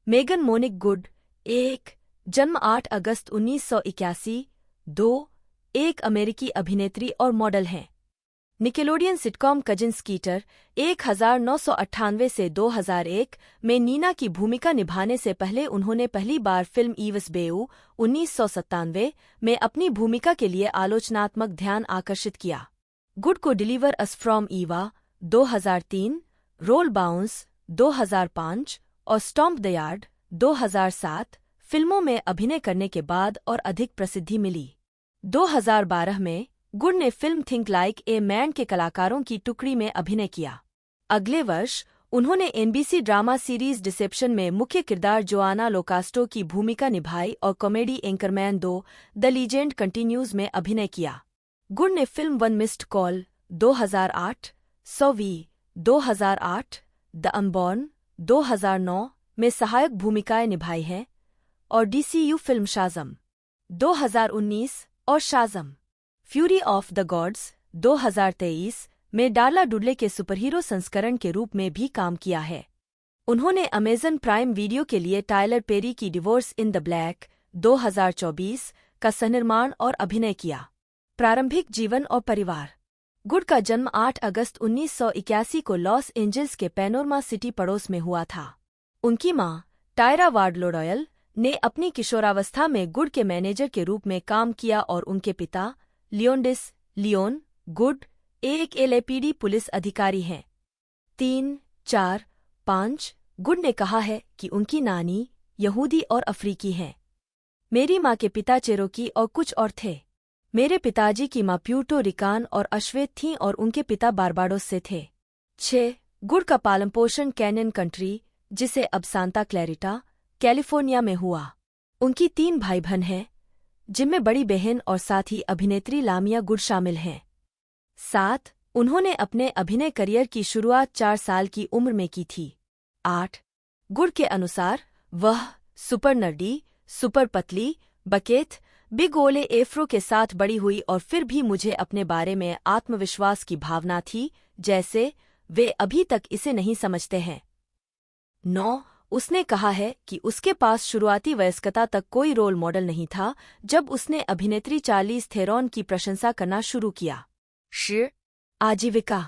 मेगन मोनिक गुड 1 जन्म 8 अगस्त 1981 2 एक अमेरिकी अभिनेत्री और मॉडल हैं। निकेलोडियन सिटकॉम कजिन स्कीटर 1998 से 2001 में नीना की भूमिका निभाने से पहले उन्होंने पहली बार फिल्म ईवस बेऊ 1997 में अपनी भूमिका के लिए आलोचनात्मक ध्यान आकर्षित किया। गुड को deliver us from Eva 2003, roll bounce 2005 और स्टॉम्प द यार्ड 2007 फिल्मों में अभिनय करने के बाद और अधिक प्रसिद्धि मिली। 2012 में गुड ने film think like a man के कलाकारों की टुकड़ी में अभिनय किया। अगले वर्ष उन्होंने एनबीसी ड्रामा सीरीज डिसेप्शन में मुख्य किरदार जोआना लोकास्टो की भूमिका निभाई और comedy anchorman 2 the legend continues में अभिनय किया। गुड ने film one missed call 2008, सौवी 2008, the unborn 2009 में सहायक भूमिकाएं निभाई हैं और डीसीयू फिल्म शाज़म 2019 और Shazam fury of the gods 2023 में डार्ला डुडले के सुपरहीरो संस्करण के रूप में भी काम किया है। उन्होंने अमेजन प्राइम वीडियो के लिए टायलर पेरी की डिवोर्स इन द ब्लैक 2024 का सहनिर्माण और अभिनय किया। प्रारंभिक जीवन और परिवार। गुड का जन्म 8 अगस्त 1981 को लॉस एंजल्स के पैनोरमा सिटी पड़ोस में हुआ था। उनकी मां टायरा वार्डलोडॉयल ने अपनी किशोरावस्था में गुड के मैनेजर के रूप में काम किया और उनके पिता लियोन गुड एक एलएपीडी पुलिस अधिकारी हैं। 3, 4, 5 गुड ने कहा है कि उनकी नानी यहूदी और अफ्रीकी हैं। मेरी माँ के पिता चेरोकी और कुछ और थे। मेरे पिताजी की माँ प्यूर्टो रिकान और अश्वेत थीं और उनके पिता बारबाडोस से थे। 6 गुड का पालनपोषण कैनियन कंट्री, जिसे अब सांता क्लैरिटा, कैलिफोर्निया में हुआ। उनकी 3 भाई बहन हैं, जिनमें बड़ी बहन और साथ ही अभिनेत्री लामिया गुड शामिल हैं। 7 उन्होंने अपने अभिनय करियर की शुरुआत 4 साल की उम्र में की थी। 8 गुड के अनुसार वह सुपर नर्डी, सुपर पतली, बकेत, बिग ओले एफ्रो के साथ बड़ी हुई और फिर भी मुझे अपने बारे में आत्मविश्वास की भावना थी जैसे वे अभी तक इसे नहीं समझते हैं। 9 उसने कहा है कि उसके पास शुरुआती वयस्कता तक कोई रोल मॉडल नहीं था जब उसने अभिनेत्री चार्लीज थेरॉन की प्रशंसा करना शुरू किया। आजीविका।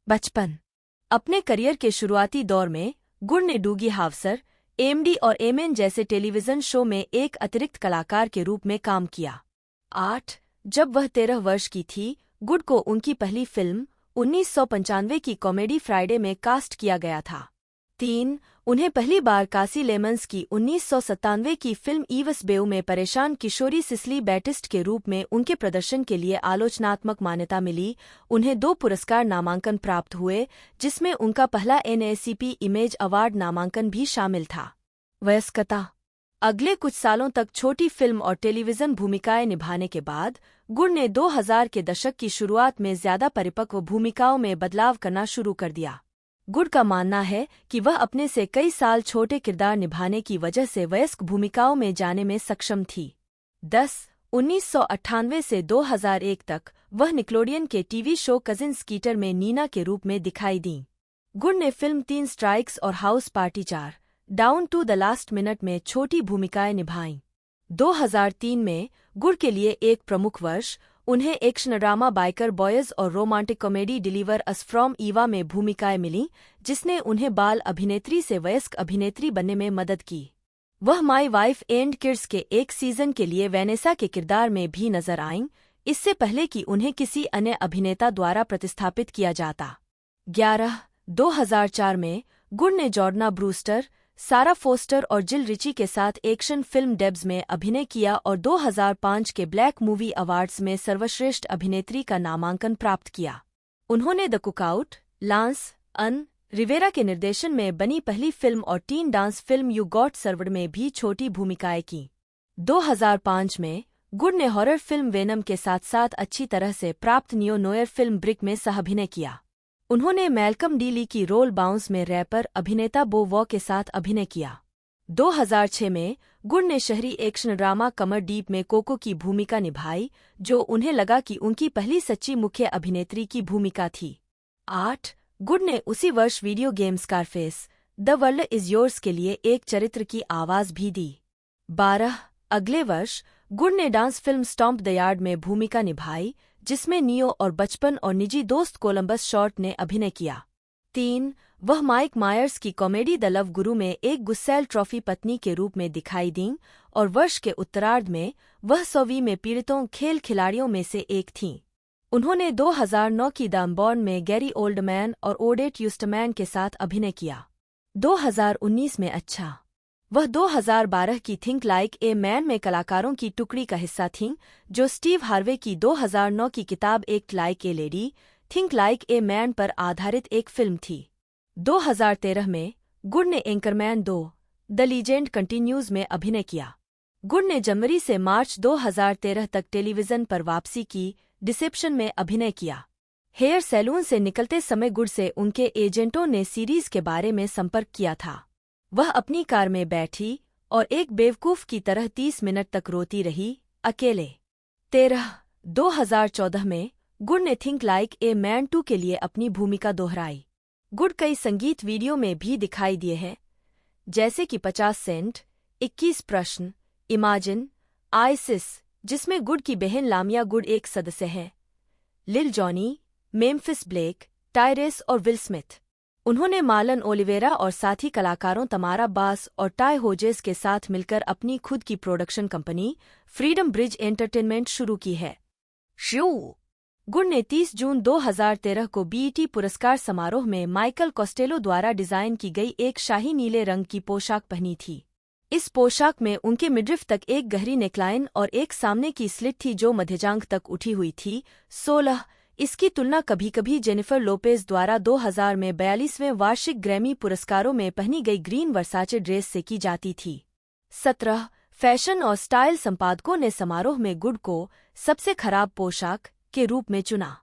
बचपन। अपने करियर के शुरुआती दौर में गुड ने डूगी हावसर, एमडी और एमएन जैसे टेलीविजन शो में एक अतिरिक्त कलाकार के रूप में काम किया। 8 जब वह 13 वर्ष की थी, गुड को उनकी पहली फिल्म 1995 की कॉमेडी फ्राइडे में कास्ट किया गया था। 3 उन्हें पहली बार कासी लेमन्स की 1997 की फिल्म ईवस बेऊ में परेशान किशोरी सिसली बैटिस्ट के रूप में उनके प्रदर्शन के लिए आलोचनात्मक मान्यता मिली। उन्हें 2 पुरस्कार नामांकन प्राप्त हुए, जिसमें उनका पहला एनएसीपी इमेज अवार्ड नामांकन भी शामिल था। वयस्कता। अगले कुछ सालों तक छोटी फिल्म और टेलीविजन भूमिकाएं निभाने के बाद गुड ने 2000 के दशक की शुरुआत में ज्यादा परिपक्व भूमिकाओं में बदलाव करना शुरू कर दिया। गुड का मानना है कि वह अपने से कई साल छोटे किरदार निभाने की वजह से वयस्क भूमिकाओं में जाने में सक्षम थी। 10 1998 से 2001 तक वह निकलोडियन के टीवी शो कजिन स्कीटर में नीना के रूप में दिखाई दीं। गुड ने फिल्म 3 स्ट्राइक्स और house party 4 down to the last minute में छोटी भूमिकाएं निभाईं। 2003 में गुड के लिए एक प्रमुख वर्ष, उन्हें एक्शन ड्रामा बाइकर बॉयज और romantic comedy deliver us from Eva में भूमिकाएं मिलीं, जिसने उन्हें बाल अभिनेत्री से वयस्क अभिनेत्री बनने में मदद की। वह माई वाइफ एंड किड्स के एक सीजन के लिए वेनेसा के किरदार में भी नजर आईं, इससे पहले कि उन्हें किसी अन्य अभिनेता द्वारा प्रतिस्थापित किया जाता। 11 2004 में गुड ने जॉर्डना ब्रूस्टर, सारा फोस्टर और जिल रिची के साथ एक्शन फिल्म डेब्स में अभिनय किया और 2005 के ब्लैक मूवी अवार्ड्स में सर्वश्रेष्ठ अभिनेत्री का नामांकन प्राप्त किया। उन्होंने द कुकआउट, लांस अन रिवेरा के निर्देशन में बनी पहली फिल्म और teen dance film you got served में भी छोटी भूमिकाएं की। 2005 में गुड ने हॉरर फिल्म वेनम के साथ साथ अच्छी तरह से प्राप्त नियो नोयर फिल्म ब्रिक में सह-अभिनय किया। उन्होंने मैल्कम डी ली की रोल बाउंस में रैपर अभिनेता बो वॉ के साथ अभिनय किया। 2006 में गुड ने शहरी एक्शन ड्रामा कमर डीप में कोको की भूमिका निभाई, जो उन्हें लगा कि उनकी पहली सच्ची मुख्य अभिनेत्री की भूमिका थी। 8 गुड ने उसी वर्ष video game Scarface the world is yours के लिए एक चरित्र की आवाज भी दी। 12 अगले वर्ष गुड ने dance film stomp the yard में भूमिका निभाई, जिसमें नियो और बचपन और निजी दोस्त कोलंबस शॉर्ट ने अभिनय किया। 3 वह माइक मायर्स की कॉमेडी द लव गुरु में एक गुस्सैल ट्रॉफी पत्नी के रूप में दिखाई दीं और वर्ष के उत्तरार्ध में वह 100वीं में पीड़ितों खेल खिलाड़ियों में से एक थीं। उन्होंने 2009 की द अनबॉर्न में गैरी ओल्डमैन और ओडेट यूस्टमैन के साथ अभिनय किया। 2019 में वह 2012 की थिंक लाइक ए मैन में कलाकारों की टुकड़ी का हिस्सा थीं, जो स्टीव हार्वे की 2009 की किताब act like a lady, think like a man पर आधारित एक फिल्म थी। 2013 में गुड ने एंकरमैन 2 द लीजेंड कंटिन्यूज में अभिनय किया। गुड ने जनवरी से मार्च 2013 तक टेलीविजन पर वापसी की डिसेप्शन में अभिनय किया। हेयर सैलून से निकलते समय गुड से उनके एजेंटों ने सीरीज के बारे में संपर्क किया था। वह अपनी कार में बैठी और एक बेवकूफ की तरह 30 मिनट तक रोती रही, अकेले। 13 2014 में गुड ने थिंक लाइक ए मैन 2 के लिए अपनी भूमिका दोहराई। गुड कई संगीत वीडियो में भी दिखाई दिए हैं, जैसे कि 50 सेंट, 21 प्रश्न, इमेजिन, आइसिस, जिसमें गुड की बहन लामिया गुड एक सदस्य है, लिल जॉनी, मेम्फिस ब्लेक, टायरेस और विल स्मिथ। उन्होंने मार्लन ओलिवेरा और साथी कलाकारों तमारा बास और टाई होजेस के साथ मिलकर अपनी खुद की production company freedom bridge entertainment शुरू की है। गुड ने 30 जून 2013 को बीईटी पुरस्कार समारोह में माइकल कॉस्टेलो द्वारा डिजाइन की गई एक शाही नीले रंग की पोशाक पहनी थी। इस पोशाक में उनके मिडरिफ तक एक गहरी नेकलाइन और एक सामने की स्लिट थी जो मध्यजांघ तक उठी हुई थी। 16 इसकी तुलना कभी कभी जेनिफर लोपेज द्वारा 2000 में 42वें वार्षिक ग्रैमी पुरस्कारों में पहनी गई ग्रीन वर्साचे ड्रेस से की जाती थी। 17 फैशन और स्टाइल संपादकों ने समारोह में गुड को सबसे खराब पोशाक के रूप में चुना।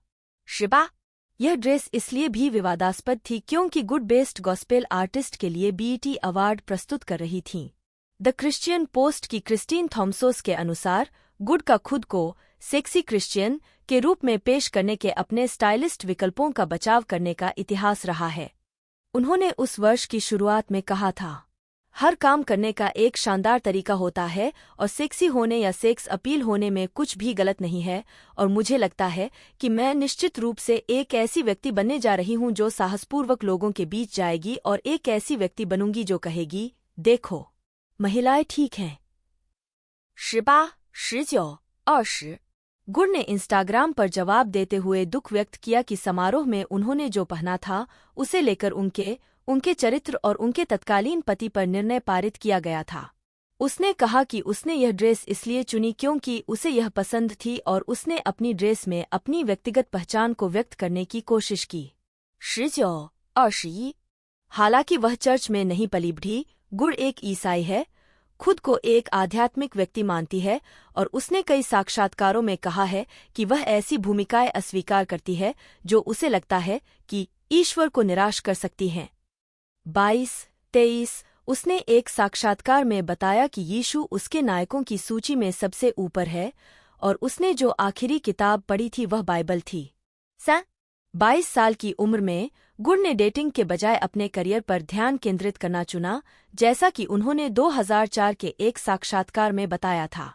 यह ड्रेस इसलिए भी विवादास्पद थी क्योंकि गुड बेस्ट गॉस्पेल आर्टिस्ट के लिए बीईटी अवार्ड प्रस्तुत कर रही थीं। द क्रिश्चियन पोस्ट की क्रिस्टीन थॉमसोस के अनुसार गुड का खुद को सेक्सी क्रिश्चियन के रूप में पेश करने के अपने स्टाइलिस्ट विकल्पों का बचाव करने का इतिहास रहा है। उन्होंने उस वर्ष की शुरुआत में कहा था, हर काम करने का एक शानदार तरीका होता है और सेक्सी होने या सेक्स अपील होने में कुछ भी गलत नहीं है, और मुझे लगता है कि मैं निश्चित रूप से एक ऐसी व्यक्ति बनने जा रही हूं जो साहसपूर्वक लोगों के बीच जाएगी और एक ऐसी व्यक्ति बनूंगी जो कहेगी, देखो, महिलाएं ठीक हैं। 18, 19, 20 गुड ने इंस्टाग्राम पर जवाब देते हुए दुख व्यक्त किया कि समारोह में उन्होंने जो पहना था उसे लेकर उनके चरित्र और उनके तत्कालीन पति पर निर्णय पारित किया गया था। उसने कहा कि उसने यह ड्रेस इसलिए चुनी क्योंकि उसे यह पसंद थी और उसने अपनी ड्रेस में अपनी व्यक्तिगत पहचान को व्यक्त करने की कोशिश की। 19, 20 हालांकि वह चर्च में नहीं पली बढ़ी, गुड एक ईसाई है, खुद को एक आध्यात्मिक व्यक्ति मानती है और उसने कई साक्षात्कारों में कहा है कि वह ऐसी भूमिकाएं अस्वीकार करती है जो उसे लगता है कि ईश्वर को निराश कर सकती हैं। 22, 23 उसने एक साक्षात्कार में बताया कि यीशु उसके नायकों की सूची में सबसे ऊपर है और उसने जो आखिरी किताब पढ़ी थी वह बाइबल थी। 22 साल की उम्र में गुड ने डेटिंग के बजाय अपने करियर पर ध्यान केंद्रित करना चुना, जैसा कि उन्होंने 2004 के एक साक्षात्कार में बताया था।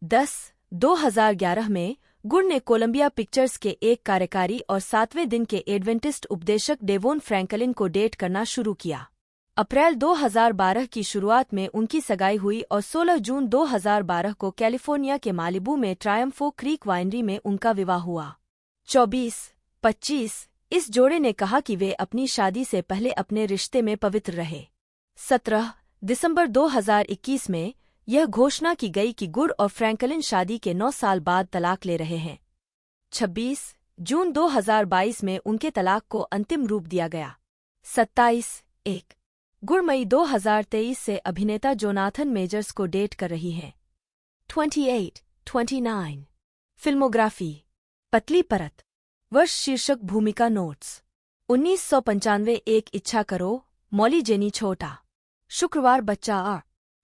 10, 2011 में गुड ने कोलंबिया पिक्चर्स के एक कार्यकारी और 7वें दिन के एडवेंटिस्ट उपदेशक डेवोन फ्रैंकलिन को डेट करना शुरू किया। अप्रैल 2012 की शुरुआत में उनकी सगाई हुई और 16 जून 2012 को कैलिफोर्निया के मालिबू में ट्रायम्फो क्रीक वाइनरी में उनका विवाह हुआ। 24, 25 इस जोड़े ने कहा कि वे अपनी शादी से पहले अपने रिश्ते में पवित्र रहे। 17 दिसंबर 2021 में यह घोषणा की गई कि गुड और फ्रैंकलिन शादी के 9 साल बाद तलाक ले रहे हैं। 26 जून 2022 में उनके तलाक को अंतिम रूप दिया गया। 27 1 गुड मई 2023 से अभिनेता जोनाथन मेजर्स को डेट कर रही हैं। 28 29 फिल्मोग्राफी पतली परत वर्ष शीर्षक भूमिका नोट्स 1995 एक इच्छा करो मॉली जेनी छोटा शुक्रवार बच्चा आ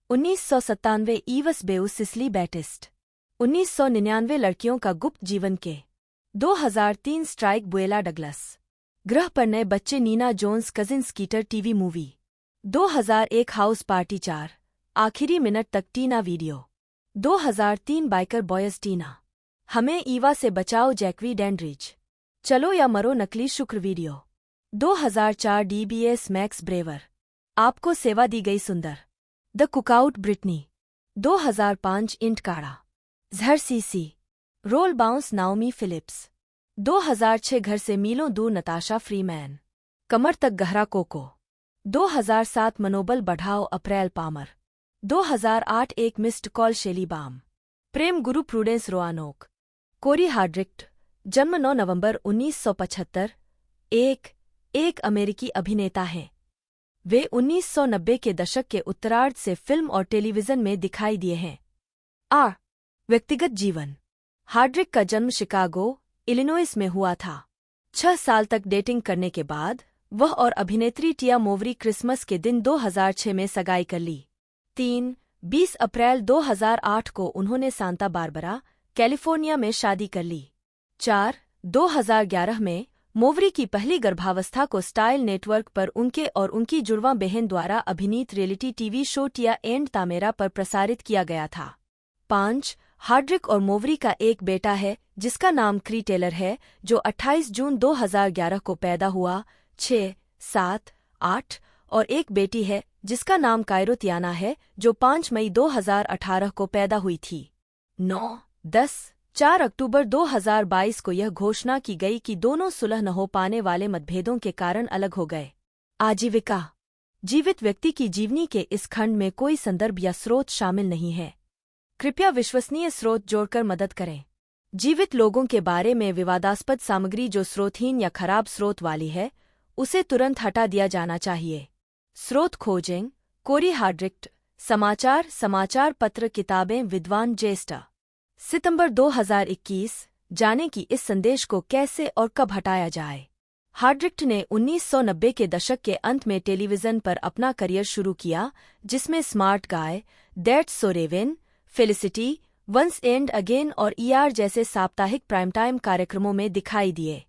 1997 ईवस बेउस सिसली बैटिस्ट 1999 लड़कियों का गुप्त जीवन के 2003 स्ट्राइक बुएला डगलस ग्रह पर नए बच्चे Nina Jones cousin Skeeter TV movie 2001 House party 4 आखिरी मिनट तक Tina video. 2003 Biker Boyz Tina हमें ईवा से बचाओ जैकवी डेंड्रिज चलो या मरो नकली शुक्र वीडियो। 2004 DBS मैक्स ब्रेवर आपको सेवा दी गई सुंदर द कुकआउट ब्रिटनी। 2005 इंट काड़ा जहर सीसी रोल बाउंस नाओमी फिलिप्स। 2006 घर से मीलों दूर नताशा फ्रीमैन कमर तक गहरा कोको। 2007 मनोबल बढ़ाओ अप्रैल पामर। 2008 एक मिस्ड कॉल शेली बाम प्रेम गुरु प्रूडेंस रोआनोक। कोरी हार्ड्रिक्ट जन्म 9 नवंबर 1975 एक अमेरिकी अभिनेता हैं। वे 1990 के दशक के उत्तरार्ध से फिल्म और टेलीविजन में दिखाई दिए हैं। व्यक्तिगत जीवन हार्ड्रिक का जन्म शिकागो, इलिनॉइस में हुआ था। 6 साल तक डेटिंग करने के बाद वह और अभिनेत्री टिया मोवरी क्रिसमस के दिन 2006 में सगाई कर ली। 20 अप्रैल 2008 को उन्होंने सांता बारबरा, कैलिफोर्निया में शादी कर ली। 2011 में मोवरी की पहली गर्भावस्था को स्टाइल नेटवर्क पर उनके और उनकी जुड़वां बहन द्वारा अभिनीत reality TV show Tiya and तामेरा पर प्रसारित किया गया था। 5 हार्ड्रिक और मोवरी का एक बेटा है जिसका नाम क्री टेलर है, जो 28 जून 2011 को पैदा हुआ। 6, 7, 8 और एक बेटी है जिसका नाम कायरो तियाना है, जो 5 मई 2018 को पैदा हुई थी। 4 अक्टूबर 2022 को यह घोषणा की गई कि दोनों सुलह न हो पाने वाले मतभेदों के कारण अलग हो गए। आजीविका जीवित व्यक्ति की जीवनी के इस खंड में कोई संदर्भ या स्रोत शामिल नहीं है। कृपया विश्वसनीय स्रोत जोड़कर मदद करें। जीवित लोगों के बारे में विवादास्पद सामग्री जो स्रोतहीन या खराब स्रोत वाली है, उसे तुरंत हटा दिया जाना चाहिए। स्रोत खोजें कोरी हार्ड्रिक्ट समाचार पत्र किताबें विद्वान ज्येष्ठ। सितंबर 2021 जाने कि इस संदेश को कैसे और कब हटाया जाए। हार्ड्रिक्ट ने 1990 के दशक के अंत में टेलीविजन पर अपना करियर शुरू किया, जिसमें smart guy, that's so Raven, Felicity, once and again और ER जैसे साप्ताहिक प्राइमटाइम कार्यक्रमों में दिखाई दिए।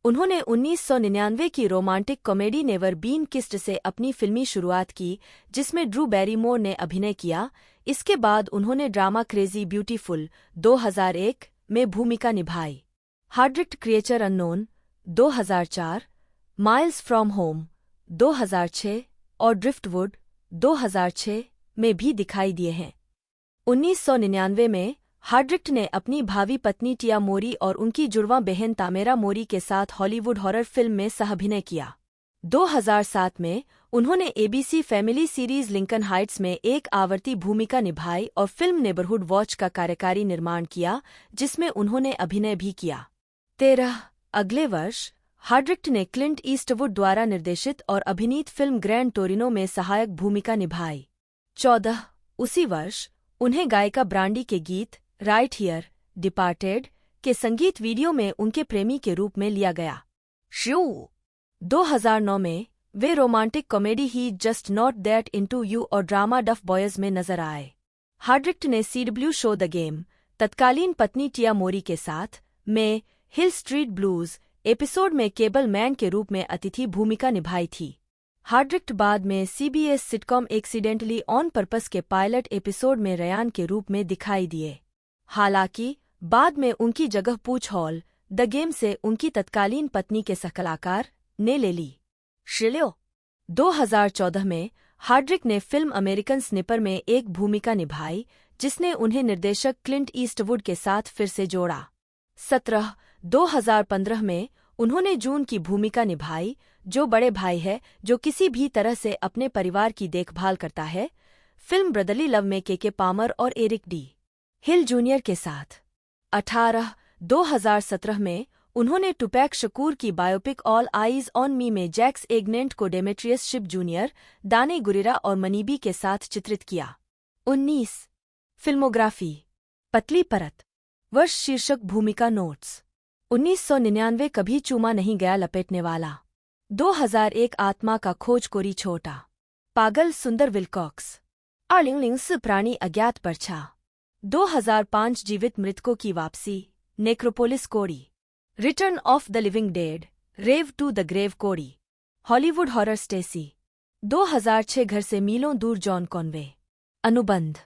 उन्होंने 1999 की romantic comedy never been kissed से अपनी फिल्मी शुरुआत की, जिसमें ड्रू बैरीमोर ने अभिनय किया। इसके बाद उन्होंने ड्रामा क्रेजी ब्यूटीफुल 2001 में भूमिका निभाई। Hardrict Creature Unknown 2004, Miles from Home 2006 और ड्रिफ्टवुड 2006 में भी दिखाई दिए हैं। 1999 में हार्ड्रिक्ट ने अपनी भावी पत्नी टिया मोरी और उनकी जुड़वां बहन तामेरा मोरी के साथ हॉलीवुड हॉरर फिल्म में सह-अभिनय किया। 2007 में उन्होंने ABC family series Lincoln Heights में एक आवर्ती भूमिका निभाई और फिल्म नेबरहुड वॉच का कार्यकारी निर्माण किया, जिसमें उन्होंने अभिनय भी किया। 13 अगले वर्ष हार्ड्रिक्ट ने क्लिंट ईस्टवुड द्वारा निर्देशित और अभिनीत फिल्म ग्रैंड टोरिनो में सहायक भूमिका निभाई। 14 उसी वर्ष उन्हें गायिका ब्रांडी के गीत राइट हियर डिपार्टेड के संगीत वीडियो में उनके प्रेमी के रूप में लिया गया। 2009 में वे romantic comedy He's Just Not That Into You और ड्रामा डफ बॉयज में नजर आए। हार्ड्रिक्ट ने CW शो द गेम तत्कालीन पत्नी टिया मोरी के साथ में हिल स्ट्रीट ब्लूज एपिसोड में केबल मैन के रूप में अतिथि भूमिका निभाई थी। हार्ड्रिक्ट बाद में CBS sitcom accidentally on purpose के पायलट एपिसोड में रयान के रूप में दिखाई दिए। हालांकि बाद में उनकी जगह पूछ हॉल द गेम से उनकी तत्कालीन पत्नी के सहकलाकार ने ले ली। 2014 में हार्ड्रिक ने फिल्म अमेरिकन स्निपर में एक भूमिका निभाई, जिसने उन्हें निर्देशक क्लिंट ईस्टवुड के साथ फिर से जोड़ा। 2015 में उन्होंने जून की भूमिका निभाई, जो बड़े भाई है जो किसी भी तरह से अपने परिवार की देखभाल करता है, फिल्म ब्रदरली लव में के पामर और एरिक डी हिल जूनियर के साथ। 2017 में उन्होंने टुपैक शकूर की biopic all eyes on me में जैक्स एग्नेंट को डेमेट्रियस शिप जूनियर, दाने गुरेरा और मनीबी के साथ चित्रित किया। 19 फिल्मोग्राफी पतली परत वर्ष शीर्षक भूमिका नोट्स 1999 कभी चूमा नहीं गया लपेटने वाला। 2001 आत्मा का खोज कोरी छोटा पागल सुंदर विल्कॉक्स 2004 प्राणी अज्ञात परछा 2005 जीवित मृतकों की वापसी नेक्रोपोलिस कोड़ी return of the living dead rave to the grave कोड़ी हॉलीवुड हॉरर स्टेसी 2006 घर से मीलों दूर जॉन कॉनवे। अनुबंध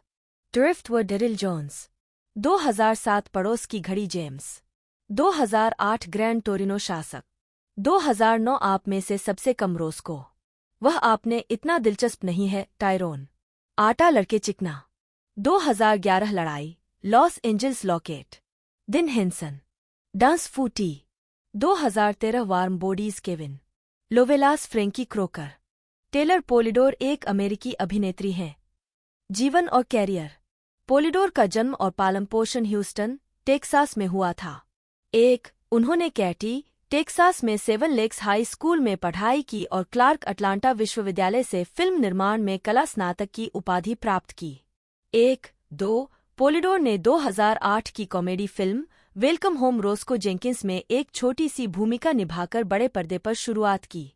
ड्रिफ्ट व डेरिल जोन्स। 2007 पड़ोस की घड़ी जेम्स। 2008 ग्रैंड टोरिनो शासक। 2009 आप में से सबसे कम रोस्को। वह आपने इतना दिलचस्प नहीं है टायरोन। आटा लड़के चिकना। 2011 लड़ाई लॉस एंजल्स लॉकेट। दिन हेंसन। डांस फूटी। 2013 Warm Bodies Kevin. Lovelace Frankie Crocker. Taylor Polidor एक अमेरिकी अभिनेत्री हैं। जीवन और कैरियर। पोलिडोर का जन्म और पालन पोषण ह्यूस्टन, टेक्सास में हुआ था। उन्होंने कैटी, टेक्सास में सेवन लेक्स हाई स्कूल में पढ़ाई की और क्लार्क अटलांटा विश्वविद्यालय से फिल्म निर्माण में कला स्नातक की उपाधि प्राप्त की। पोलिडोर ने 2008 की comedy film welcome home Roscoe Jenkins में एक छोटी सी भूमिका निभाकर बड़े पर्दे पर शुरुआत की।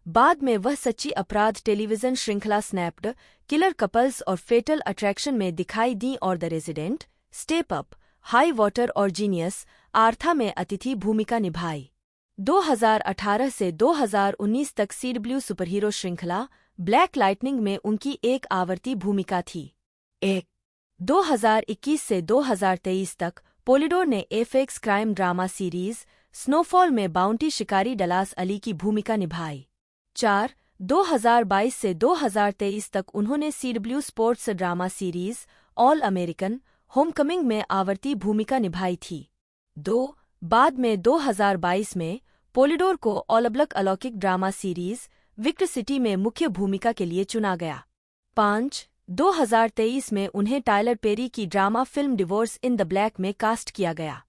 बाद में वह सच्ची अपराध टेलीविजन श्रृंखला स्नैप्ड, किलर कपल्स और फेटल अट्रैक्शन में दिखाई दी और the resident, step up, high water और जीनियस, आर्था में अतिथि भूमिका निभाई। 2018 से 2019 तक सीडब्ल्यू सुपरहीरो श्रृंखला ब्लैक लाइटनिंग में उनकी एक आवर्ती भूमिका थी। 2021 से 2023 तक पोलिडोर ने FX crime drama series snowfall में बाउंटी शिकारी डलास अली की भूमिका निभाई। 2022 से 2023 तक उन्होंने CW sports drama series all American Homecoming में आवर्ती भूमिका निभाई थी। बाद में 2022 में पोलिडोर को ऑलब्लक अलौकिक ड्रामा सीरीज विक्टर सिटी में मुख्य भूमिका के लिए चुना गया। 2023 में उन्हें टायलर पेरी की drama film divorce in the black में कास्ट किया गया।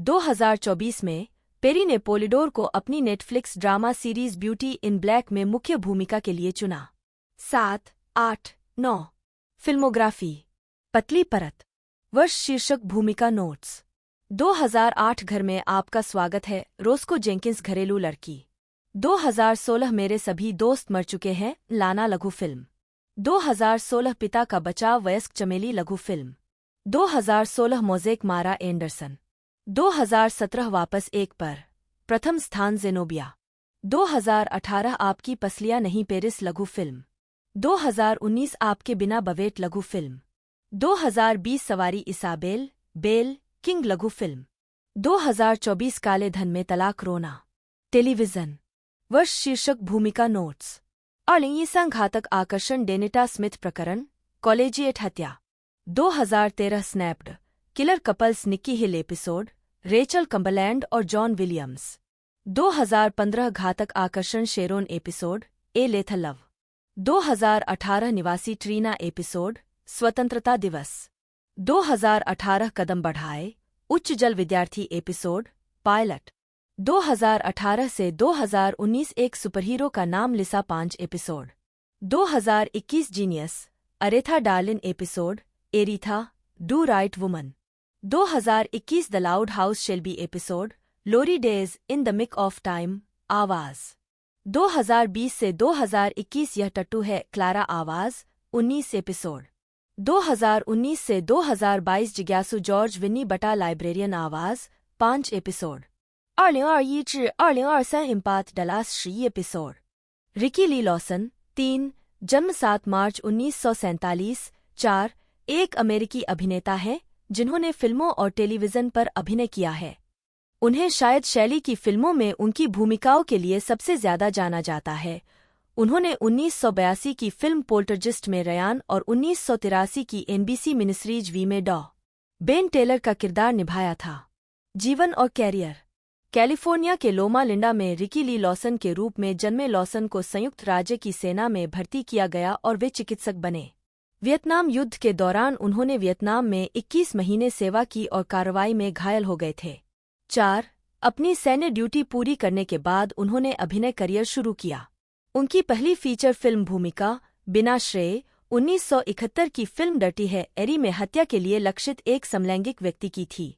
2024 में पेरी ने पोलिडोर को अपनी Netflix drama series beauty in black में मुख्य भूमिका के लिए चुना। 9 फिल्मोग्राफी। पतली परत। वर्ष शीर्षक भूमिका नोट्स। 2008 घर में आपका स्वागत है रोस्को जेंकिंस घरेलू लड़की। 2016 मेरे सभी दोस्त मर चुके हैं लाना लघु फिल्म। 2016 पिता का बचाव वयस्क चमेली लघु फिल्म। 2016 मोज़ेक मारा एंडरसन। 2017 वापस एक पर प्रथम स्थान जेनोबिया। 2018 आपकी पसलियां नहीं पेरिस लघु फिल्म। 2019 आपके बिना बवेट लघु फिल्म। 2020 सवारी इसाबेल बेल किंग लघु फिल्म। 2024 काले धन में तलाक रोना। टेलीविजन। वर्ष शीर्षक भूमिका नोट्स। अलिंग घातक आकर्षण डेनिटा स्मिथ प्रकरण कॉलेजिएट हत्या। 2013 स्नैप्ड, किलर कपल्स निक्की हिल एपिसोड, रेचल कम्बरलैंड और जॉन विलियम्स। 2015 घातक आकर्षण शेरोन एपिसोड ए लेथल लव। 2018 निवासी ट्रीना एपिसोड स्वतंत्रता दिवस। 2018 कदम बढ़ाए उच्च जल विद्यार्थी एपिसोड पायलट। 2018 से 2019 एक सुपरहीरो का नाम Lisa 5 episode. 2021 Genius Aretha Darlene episode Aretha Do Right Woman. 2021 The Loud House Shelby episode Lori Days in the Nick of Time आवाज। 2020 से 2021 यह टट्टू है क्लारा आवाज 19 एपिसोड। 2019 से 2022 जिज्ञासु जॉर्ज विन्नी बटा लाइब्रेरियन आवाज 5 एपिसोड। 2021至2023 इम्पात Dallas 10 episode. Ricky Lee Lawson 3 जन्म 7 मार्च 1947। 4 एक अमेरिकी अभिनेता हैं जिन्होंने फिल्मों और टेलीविजन पर अभिनय किया है। उन्हें शायद शैली की फिल्मों में उनकी भूमिकाओं के लिए सबसे ज्यादा जाना जाता है। उन्होंने 1982 की फिल्म पोल्टरजिस्ट में रयान और 1983 की एनबीसी मिनिसीरीज वी में डॉ. बेन टेलर का किरदार निभाया था। जीवन और कैरियर। कैलिफोर्निया के लोमा लिंडा में रिकी ली लॉसन के रूप में जन्मे लॉसन को संयुक्त राज्य की सेना में भर्ती किया गया और वे चिकित्सक बने। वियतनाम युद्ध के दौरान उन्होंने वियतनाम में 21 महीने सेवा की और कार्रवाई में घायल हो गए थे। 4 अपनी सैन्य ड्यूटी पूरी करने के बाद उन्होंने अभिनय करियर शुरू किया। उनकी पहली फीचर फिल्म भूमिका बिना श्रेय 1971 की फिल्म डर्टी है एरी में हत्या के लिए लक्षित एक समलैंगिक व्यक्ति की थी।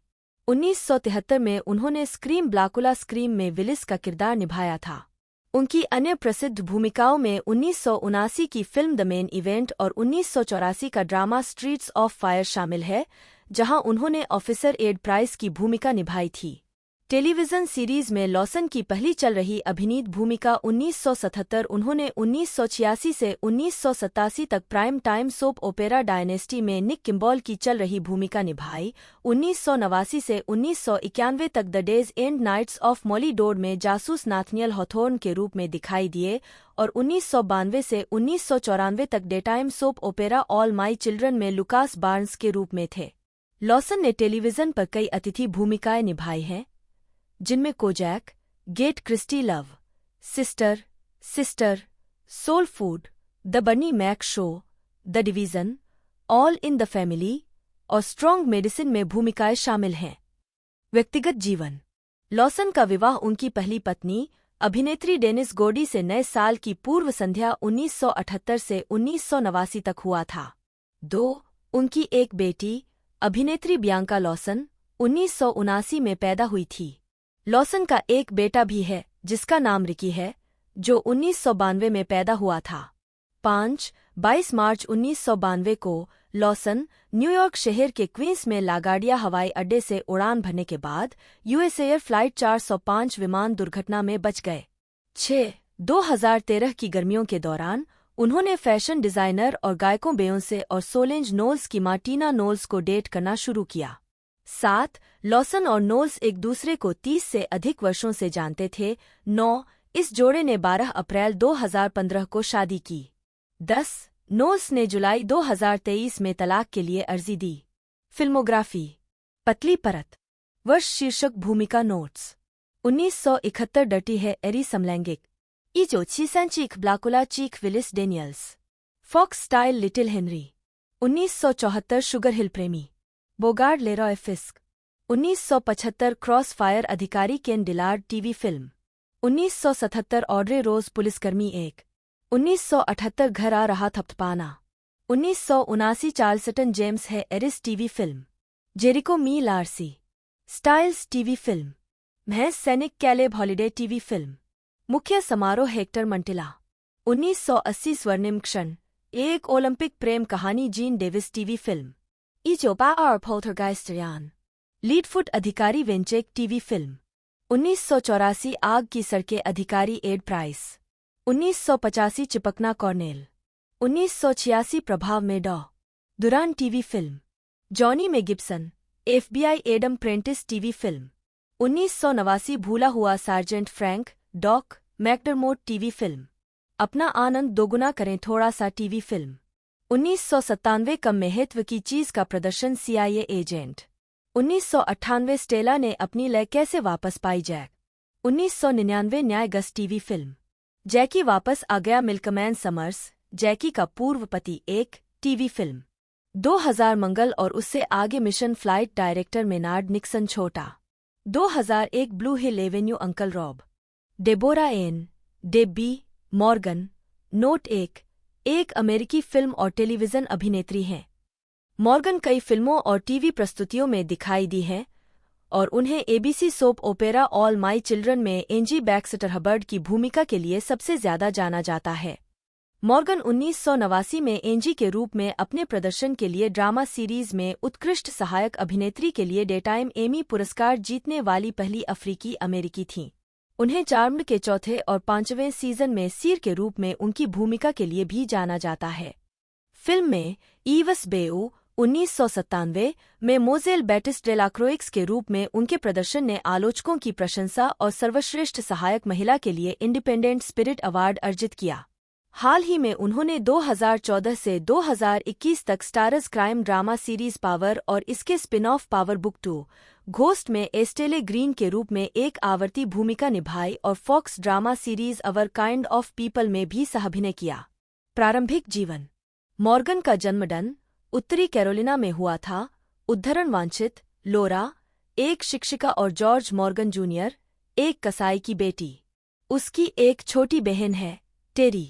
1973 में उन्होंने स्क्रीम ब्लाकुला स्क्रीम में विलिस का किरदार निभाया था। उनकी अन्य प्रसिद्ध भूमिकाओं में 1979 की फिल्म द मेन इवेंट और 1984 का ड्रामा स्ट्रीट्स ऑफ फायर शामिल है, जहां उन्होंने ऑफिसर एड प्राइस की भूमिका निभाई थी। टेलीविजन सीरीज में लॉसन की पहली चल रही अभिनीत भूमिका 1977। उन्होंने 1986 से 1987 तक prime time soap opera dynasty में निक किम्बॉल की चल रही भूमिका निभाई। 1989 से 1991 तक The Days and Nights of Molly Dodd में जासूस नाथनियल हॉथोर्न के रूप में दिखाई दिए और 1992 से 1994 तक day time soap opera all my children में लुकास बार्न्स के रूप में थे। लॉसन ने टेलीविजन पर कई अतिथि भूमिकाएं निभाई हैं, जिनमें Kojak, get Christy love, sister, soul food, the Bernie Mac show, the division, all in the family और स्ट्रॉन्ग मेडिसिन में भूमिकाएं शामिल हैं। व्यक्तिगत जीवन। लॉसन का विवाह उनकी पहली पत्नी अभिनेत्री डेनिस गोडी से नए साल की पूर्व संध्या 1978 से 1989 तक हुआ था। उनकी एक बेटी अभिनेत्री बियांका लॉसन 1979 में पैदा हुई थी। लॉसन का एक बेटा भी है जिसका नाम रिकी है, जो 1992 में पैदा हुआ था। 22 मार्च 1992 को लॉसन न्यूयॉर्क शहर के क्वींस में लागार्डिया हवाई अड्डे से उड़ान भरने के बाद यूएस एयर फ्लाइट 405 विमान दुर्घटना में बच गए। 2013 की गर्मियों के दौरान उन्होंने फैशन डिजाइनर और गायकों बेयोंसे और सोलेंज नोल्स की मां टीना नोल्स को डेट करना शुरू किया। 7 लॉसन और नोल्स एक दूसरे को 30 से अधिक वर्षों से जानते थे। 9 इस जोड़े ने 12 अप्रैल 2015 को शादी की। 10 नोल्स ने जुलाई 2023 में तलाक के लिए अर्जी दी। फिल्मोग्राफी। पतली परत। वर्ष शीर्षक भूमिका नोट्स। 1971 डर्टी है एरी समलैंगिक। 1973 ब्लाकुला चीक Willis Daniels. Fox Style Little Henry. 1974 Sugar Hill प्रेमी। Bogard LeRoy Fisk. 1975 Cross Fire अधिकारी Ken Dillard TV film. 1977 Audrey Rose पुलिसकर्मी 1। 1978 घर आ रहा थपथपाना। 1979 चार्ल्सटन जेम्स है एरिस टीवी फिल्म। जेरिको मी लार्सी। Styles TV film. महज सैनिक कैलेब हॉलिडे टीवी फिल्म। मुख्य समारोह हेक्टर मंटिला। 1980 स्वर्णिम क्षण एक ओलंपिक प्रेम कहानी जीन डेविस टीवी फिल्म। 1982 पोल्टरगाइस्टरियान। लीडफुट अधिकारी वेंचेक टीवी फिल्म। 1984 आग की सड़कें अधिकारी एड प्राइस। 1985 चिपकना कॉर्नेल। 1986 प्रभाव में Dr Duran TV film. Johnny में Gibson FBI Adam Prentiss TV film. 1989 भूला हुआ sergeant Frank Doc McDermott TV film. अपना आनंद दोगुना करें थोड़ा सा टीवी फिल्म। 1997 कम महत्व की चीज का प्रदर्शन CIA एजेंट। 1998 स्टेला ने अपनी लय कैसे वापस पाई जैक। 1999 न्याय गस टीवी फिल्म। जैकी वापस आ गया मिल्कमैन समर्स जैकी का पूर्व पति 1 टीवी फिल्म। 2000 मंगल और उससे आगे mission flight director Maynard Nixon छोटा। 2001 Blue Hill Avenue Uncle Rob. Debora Ann Debbi Morgan. Note एक अमेरिकी फिल्म और टेलीविजन अभिनेत्री हैं। मॉर्गन कई फिल्मों और टीवी प्रस्तुतियों में दिखाई दी हैं और उन्हें ABC soap opera all my children में एंजी बैक्स्टर हबर्ड की भूमिका के लिए सबसे ज्यादा जाना जाता है। मॉर्गन 1989 में एंजी के रूप में अपने प्रदर्शन के लिए ड्रामा सीरीज में उत्कृष्ट सहायक अभिनेत्री के लिए डेटाइम एमी पुरस्कार जीतने वाली पहली अफ्रीकी अमेरिकी थीं। उन्हें चार्म्ड के चौथे और 5वें सीजन में सीर के रूप में उनकी भूमिका के लिए भी जाना जाता है। फिल्म में ईवस बेऊ 1997 में मोजेल बैटिस डेलाक्रोइक्स के रूप में उनके प्रदर्शन ने आलोचकों की प्रशंसा और सर्वश्रेष्ठ सहायक महिला के लिए इंडिपेंडेंट स्पिरिट अवार्ड अर्जित किया। हाल ही में उन्होंने 2014 से 2021 तक स्टारज क्राइम ड्रामा सीरीज पावर और इसके spin off power book 2 ghost में एस्टेले ग्रीन के रूप में एक आवर्ती भूमिका निभाई और Fox drama series our kind of people में भी सहाभिनय किया। प्रारंभिक जीवन। मॉर्गन का जन्म डन उत्तरी कैरोलिना में हुआ था। उद्धरण वांछित लोरा एक शिक्षिका और जॉर्ज मॉर्गन जूनियर एक कसाई की बेटी। उसकी एक छोटी बहन है टेरी।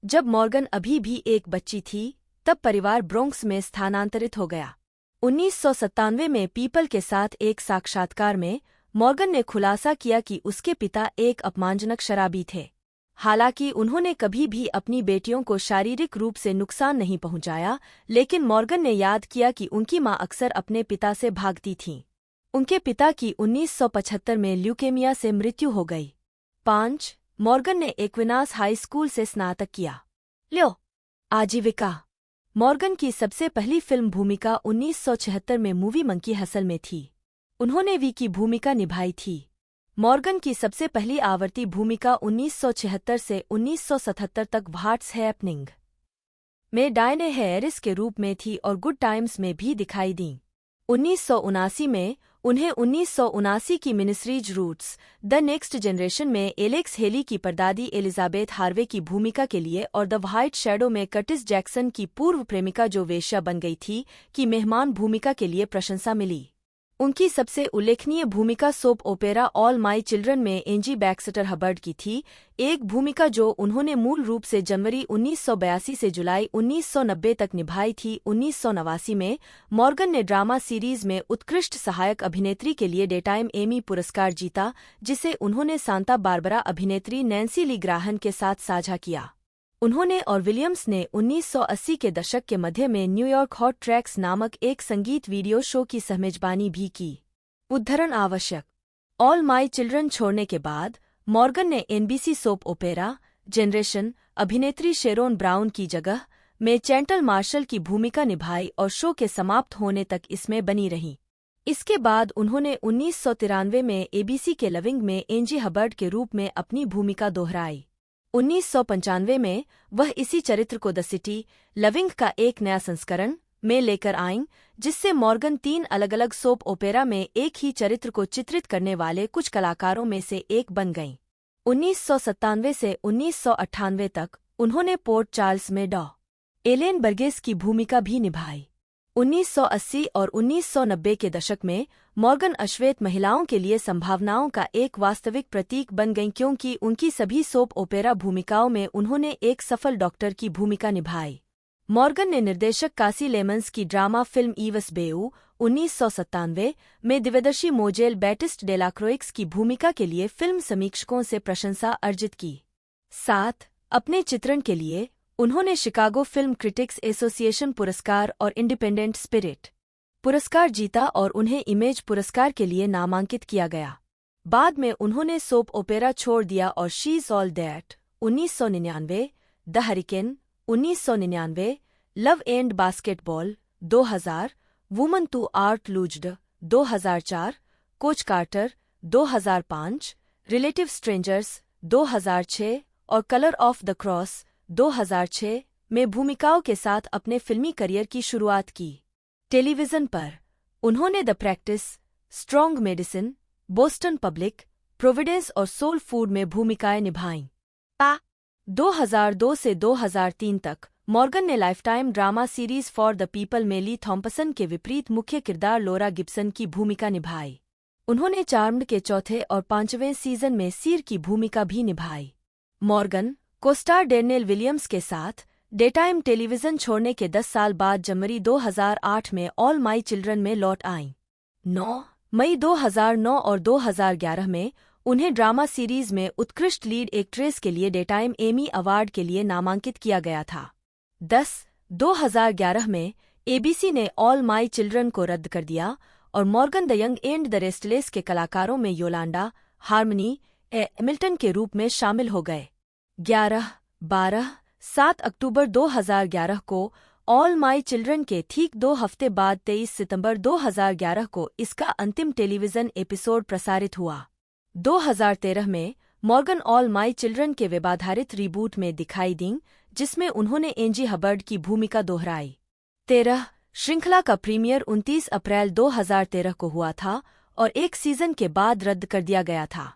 जब मॉर्गन अभी भी एक बच्ची थी तब परिवार ब्रोंक्स में स्थानांतरित हो गया। 1997 में पीपल के साथ एक साक्षात्कार में मॉर्गन ने खुलासा किया कि उसके पिता एक अपमानजनक शराबी थे। हालांकि उन्होंने कभी भी अपनी बेटियों को शारीरिक रूप से नुकसान नहीं पहुंचाया, लेकिन मॉर्गन ने याद किया कि उनकी मां अक्सर अपने पिता से भागती थीं। उनके पिता की 1975 में ल्यूकेमिया से मृत्यु हो गई। 5. मॉर्गन ने एक्विनास हाई स्कूल से स्नातक किया। आजीविका। मॉर्गन की सबसे पहली फिल्म भूमिका 1976 में मूवी मंकी हसल में थी। उन्होंने वी की भूमिका निभाई थी। मॉर्गन की सबसे पहली आवर्ती भूमिका 1976 से 1977 तक व्हाट्स हैपनिंग में डायने हैरिस के रूप में थी और गुड टाइम्स में भी दिखाई दी। 1979 में उन्हें 1979 की miniseries roots the next generation में एलेक्स हेली की परदादी एलिजाबेथ हार्वे की भूमिका के लिए और द व्हाइट शैडो में कर्टिस जैक्सन की पूर्व प्रेमिका जो वेश्या बन गई थी की मेहमान भूमिका के लिए प्रशंसा मिली। उनकी सबसे उल्लेखनीय भूमिका soap opera all my children में एंजी बैक्सटर हबर्ड की थी, एक भूमिका जो उन्होंने मूल रूप से जनवरी 1982 से जुलाई 1990 तक निभाई थी। 1989 में मॉर्गन ने ड्रामा सीरीज में उत्कृष्ट सहायक अभिनेत्री के लिए डेटाइम एमी पुरस्कार जीता, जिसे उन्होंने सांता बारबरा अभिनेत्री नैन्सी ली ग्राहन के साथ साझा किया। उन्होंने और विलियम्स ने 1980 के दशक के मध्य में न्यूयॉर्क हॉट ट्रैक्स नामक एक संगीत वीडियो शो की सहमेजबानी भी की। उद्धरण आवश्यक। ऑल माई चिल्ड्रन छोड़ने के बाद मॉर्गन ने एनबीसी सोप ओपेरा जनरेशन अभिनेत्री शेरोन ब्राउन की जगह में चैंटल मार्शल की भूमिका निभाई और शो के समाप्त होने तक इसमें बनी रहीं। इसके बाद उन्होंने 1993 में एबीसी के लविंग में एंजी हबर्ड के रूप में अपनी भूमिका दोहराई। 1995 में वह इसी चरित्र को द सिटी लविंग का एक नया संस्करण में लेकर आईं, जिससे मॉर्गन 3 अलग-अलग सोप ओपेरा में एक ही चरित्र को चित्रित करने वाले कुछ कलाकारों में से एक बन गईं। 1997 से 1998 तक उन्होंने पोर्ट चार्ल्स में डॉ. एलेन बर्गेस की भूमिका भी निभाई। 1980 और 1990 के दशक में मॉर्गन अश्वेत महिलाओं के लिए संभावनाओं का एक वास्तविक प्रतीक बन गईं, क्योंकि उनकी सभी सोप ओपेरा भूमिकाओं में उन्होंने एक सफल डॉक्टर की भूमिका निभाई। मॉर्गन ने निर्देशक कासी लेमन्स की ड्रामा फिल्म ईवस बेऊ 1997 में दिव्यदर्शी मोजेल बैटिस्ट डेलाक्रोइक्स की भूमिका के लिए फिल्म समीक्षकों से प्रशंसा अर्जित की। 7. अपने चित्रण के लिए उन्होंने शिकागो फिल्म क्रिटिक्स एसोसिएशन पुरस्कार और इंडिपेंडेंट स्पिरिट पुरस्कार जीता और उन्हें इमेज पुरस्कार के लिए नामांकित किया गया। बाद में उन्होंने सोप ओपेरा छोड़ दिया और she's all that 1999, the hurricane 1999, love and basketball 2000, woman thou art loosed 2004, coach Carter 2005, relative strangers 2006 और कलर ऑफ द क्रॉस 2006 में भूमिकाओं के साथ अपने फिल्मी करियर की शुरुआत की। टेलीविजन पर उन्होंने the practice, strong medicine, Boston public, Providence और सोल फूड में भूमिकाएं निभाईं। 2002 से 2003 तक मॉर्गन ने lifetime drama series for the people में ली थॉम्पसन के विपरीत मुख्य किरदार लोरा गिब्सन की भूमिका निभाई। उन्होंने चार्म्ड के चौथे और 5वें सीजन में सीर की भूमिका भी निभाई। मॉर्गन कोस्टार डेनियल विलियम्स के साथ डेटाइम टेलीविजन छोड़ने के 10 साल बाद जनवरी 2008 में ऑल माई चिल्ड्रन में लौट आईं। 9 मई 2009 और 2011 में उन्हें ड्रामा सीरीज में उत्कृष्ट लीड एक्ट्रेस के लिए डेटाइम एमी अवार्ड के लिए नामांकित किया गया था। 10 2011 में एबीसी ने ऑल माई चिल्ड्रन को रद्द कर दिया और Morgan the young and the restless के कलाकारों में योलांडा हार्मनी एमिल्टन के रूप में शामिल हो गए। 7 अक्टूबर 2011 को ऑल माई चिल्ड्रन के ठीक 2 हफ्ते बाद 23 सितंबर 2011 को इसका अंतिम टेलीविजन एपिसोड प्रसारित हुआ। 2013 में मॉर्गन ऑल माई चिल्ड्रन के विवादारित रीबूट में दिखाई दीं, जिसमें उन्होंने एंजी हबर्ड की भूमिका दोहराई। 13 श्रृंखला का प्रीमियर 29 अप्रैल 2013 को हुआ था और एक सीजन के बाद रद्द कर दिया गया था।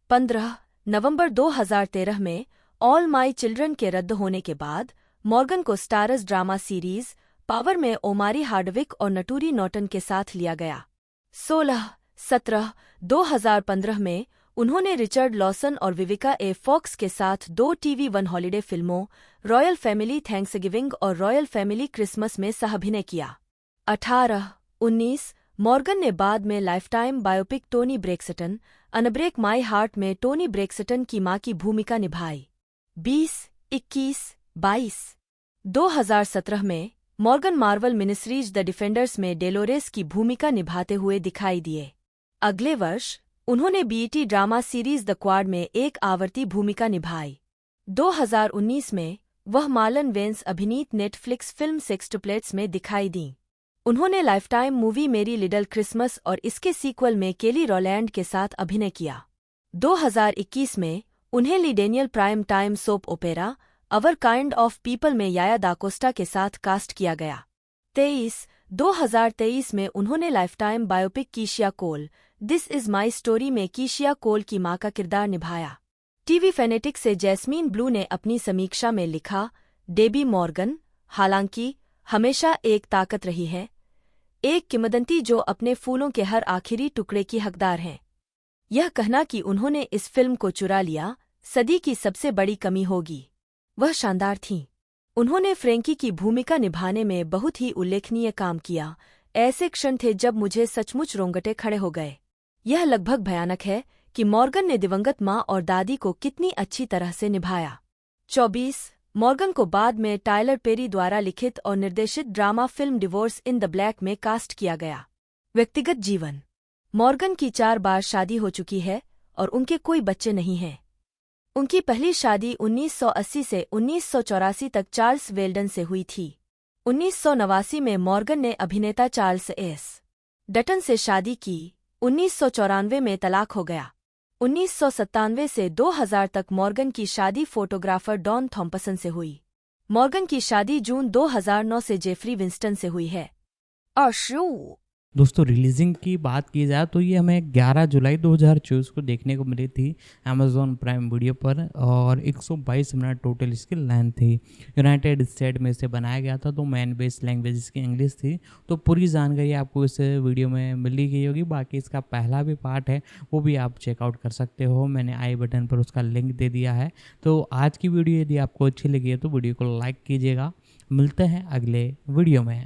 15 नवंबर 2013 में ऑल माई चिल्ड्रन के रद्द होने के बाद मॉर्गन को स्टारस ड्रामा सीरीज पावर में ओमारी हार्डविक और नटूरी नॉटन के साथ लिया गया। 16 2015 में उन्होंने रिचर्ड लॉसन और विविका ए फॉक्स के साथ 2 TV1 हॉलिडे फिल्मों रॉयल फैमिली थैंक्सगिविंग और रॉयल फैमिली क्रिसमस में सह-अभिनय किया। 19 मॉर्गन ने बाद में Lifetime biopic Toni Braxton Unbreak My Heart में टोनी ब्रेक्सटन की मां की भूमिका निभाई। 20 21 22 2017 में Morgan Marvel ministries the defenders में डेलोरेस की भूमिका निभाते हुए दिखाई दिए। अगले वर्ष उन्होंने BET drama series the quad में एक आवर्ती भूमिका निभाई। 2019 में वह मार्लन वेंस अभिनीत नेटफ्लिक्स फिल्म सेक्सटुप्लेट्स में दिखाई दीं। उन्होंने लाइफटाइम मूवी मेरी लिटिल क्रिसमस और इसके सीक्वल में केली रॉलैंड के साथ अभिनय किया। 2021 में उन्हें Lee Daniels prime time soap opera Our kind of people में याया दाकोस्टा के साथ कास्ट किया गया। 2023 में उन्होंने Lifetime biopic Keyshia Cole This Is My Story में कीशिया कोल की मां का किरदार निभाया। टीवी फेनेटिक से जैस्मीन ब्लू ने अपनी समीक्षा में लिखा, डेबी मॉर्गन हालांकि हमेशा एक ताकत रही है, एक किंवदंती जो अपने फूलों के हर आखिरी टुकड़े की हकदार हैं। यह कहना कि उन्होंने इस फिल्म को चुरा लिया सदी की सबसे बड़ी कमी होगी। वह शानदार थीं। उन्होंने फ्रैंकी की भूमिका निभाने में बहुत ही उल्लेखनीय काम किया। ऐसे क्षण थे जब मुझे सचमुच रोंगटे खड़े हो गए। यह लगभग भयानक है कि मॉर्गन ने दिवंगत माँ और दादी को कितनी अच्छी तरह से निभाया। 24 मॉर्गन को बाद में टायलर पेरी द्वारा लिखित और निर्देशित drama film divorce in the black में कास्ट किया गया। व्यक्तिगत जीवन। मॉर्गन की 4 बार शादी हो चुकी है और उनके कोई बच्चे नहीं हैं। उनकी पहली शादी 1980 से 1984 तक चार्ल्स वेल्डन से हुई थी। 1989 में मॉर्गन ने अभिनेता चार्ल्स एस. डटन से शादी की। 1994 में तलाक हो गया। 1997 से 2000 तक मॉर्गन की शादी फोटोग्राफर डॉन थॉम्पसन से हुई। मॉर्गन की शादी जून 2009 से जेफरी विंस्टन से हुई है। दोस्तों रिलीजिंग की बात की जाए तो ये हमें 11 जुलाई 2024 को देखने को मिली थी अमेज़ॉन प्राइम वीडियो पर और 122 मिनट टोटल इसकी लेंथ थी। यूनाइटेड स्टेट में इसे बनाया गया था तो मेन बेस लैंग्वेज इसकी इंग्लिश थी। तो पूरी जानकारी आपको इस वीडियो में मिली गई होगी। बाकी इसका पहला भी पार्ट है वो भी आप चेकआउट कर सकते हो, मैंने आई बटन पर उसका लिंक दे दिया है। तो आज की वीडियो यदि आपको अच्छी लगी है तो वीडियो को लाइक कीजिएगा। मिलते हैं अगले वीडियो में।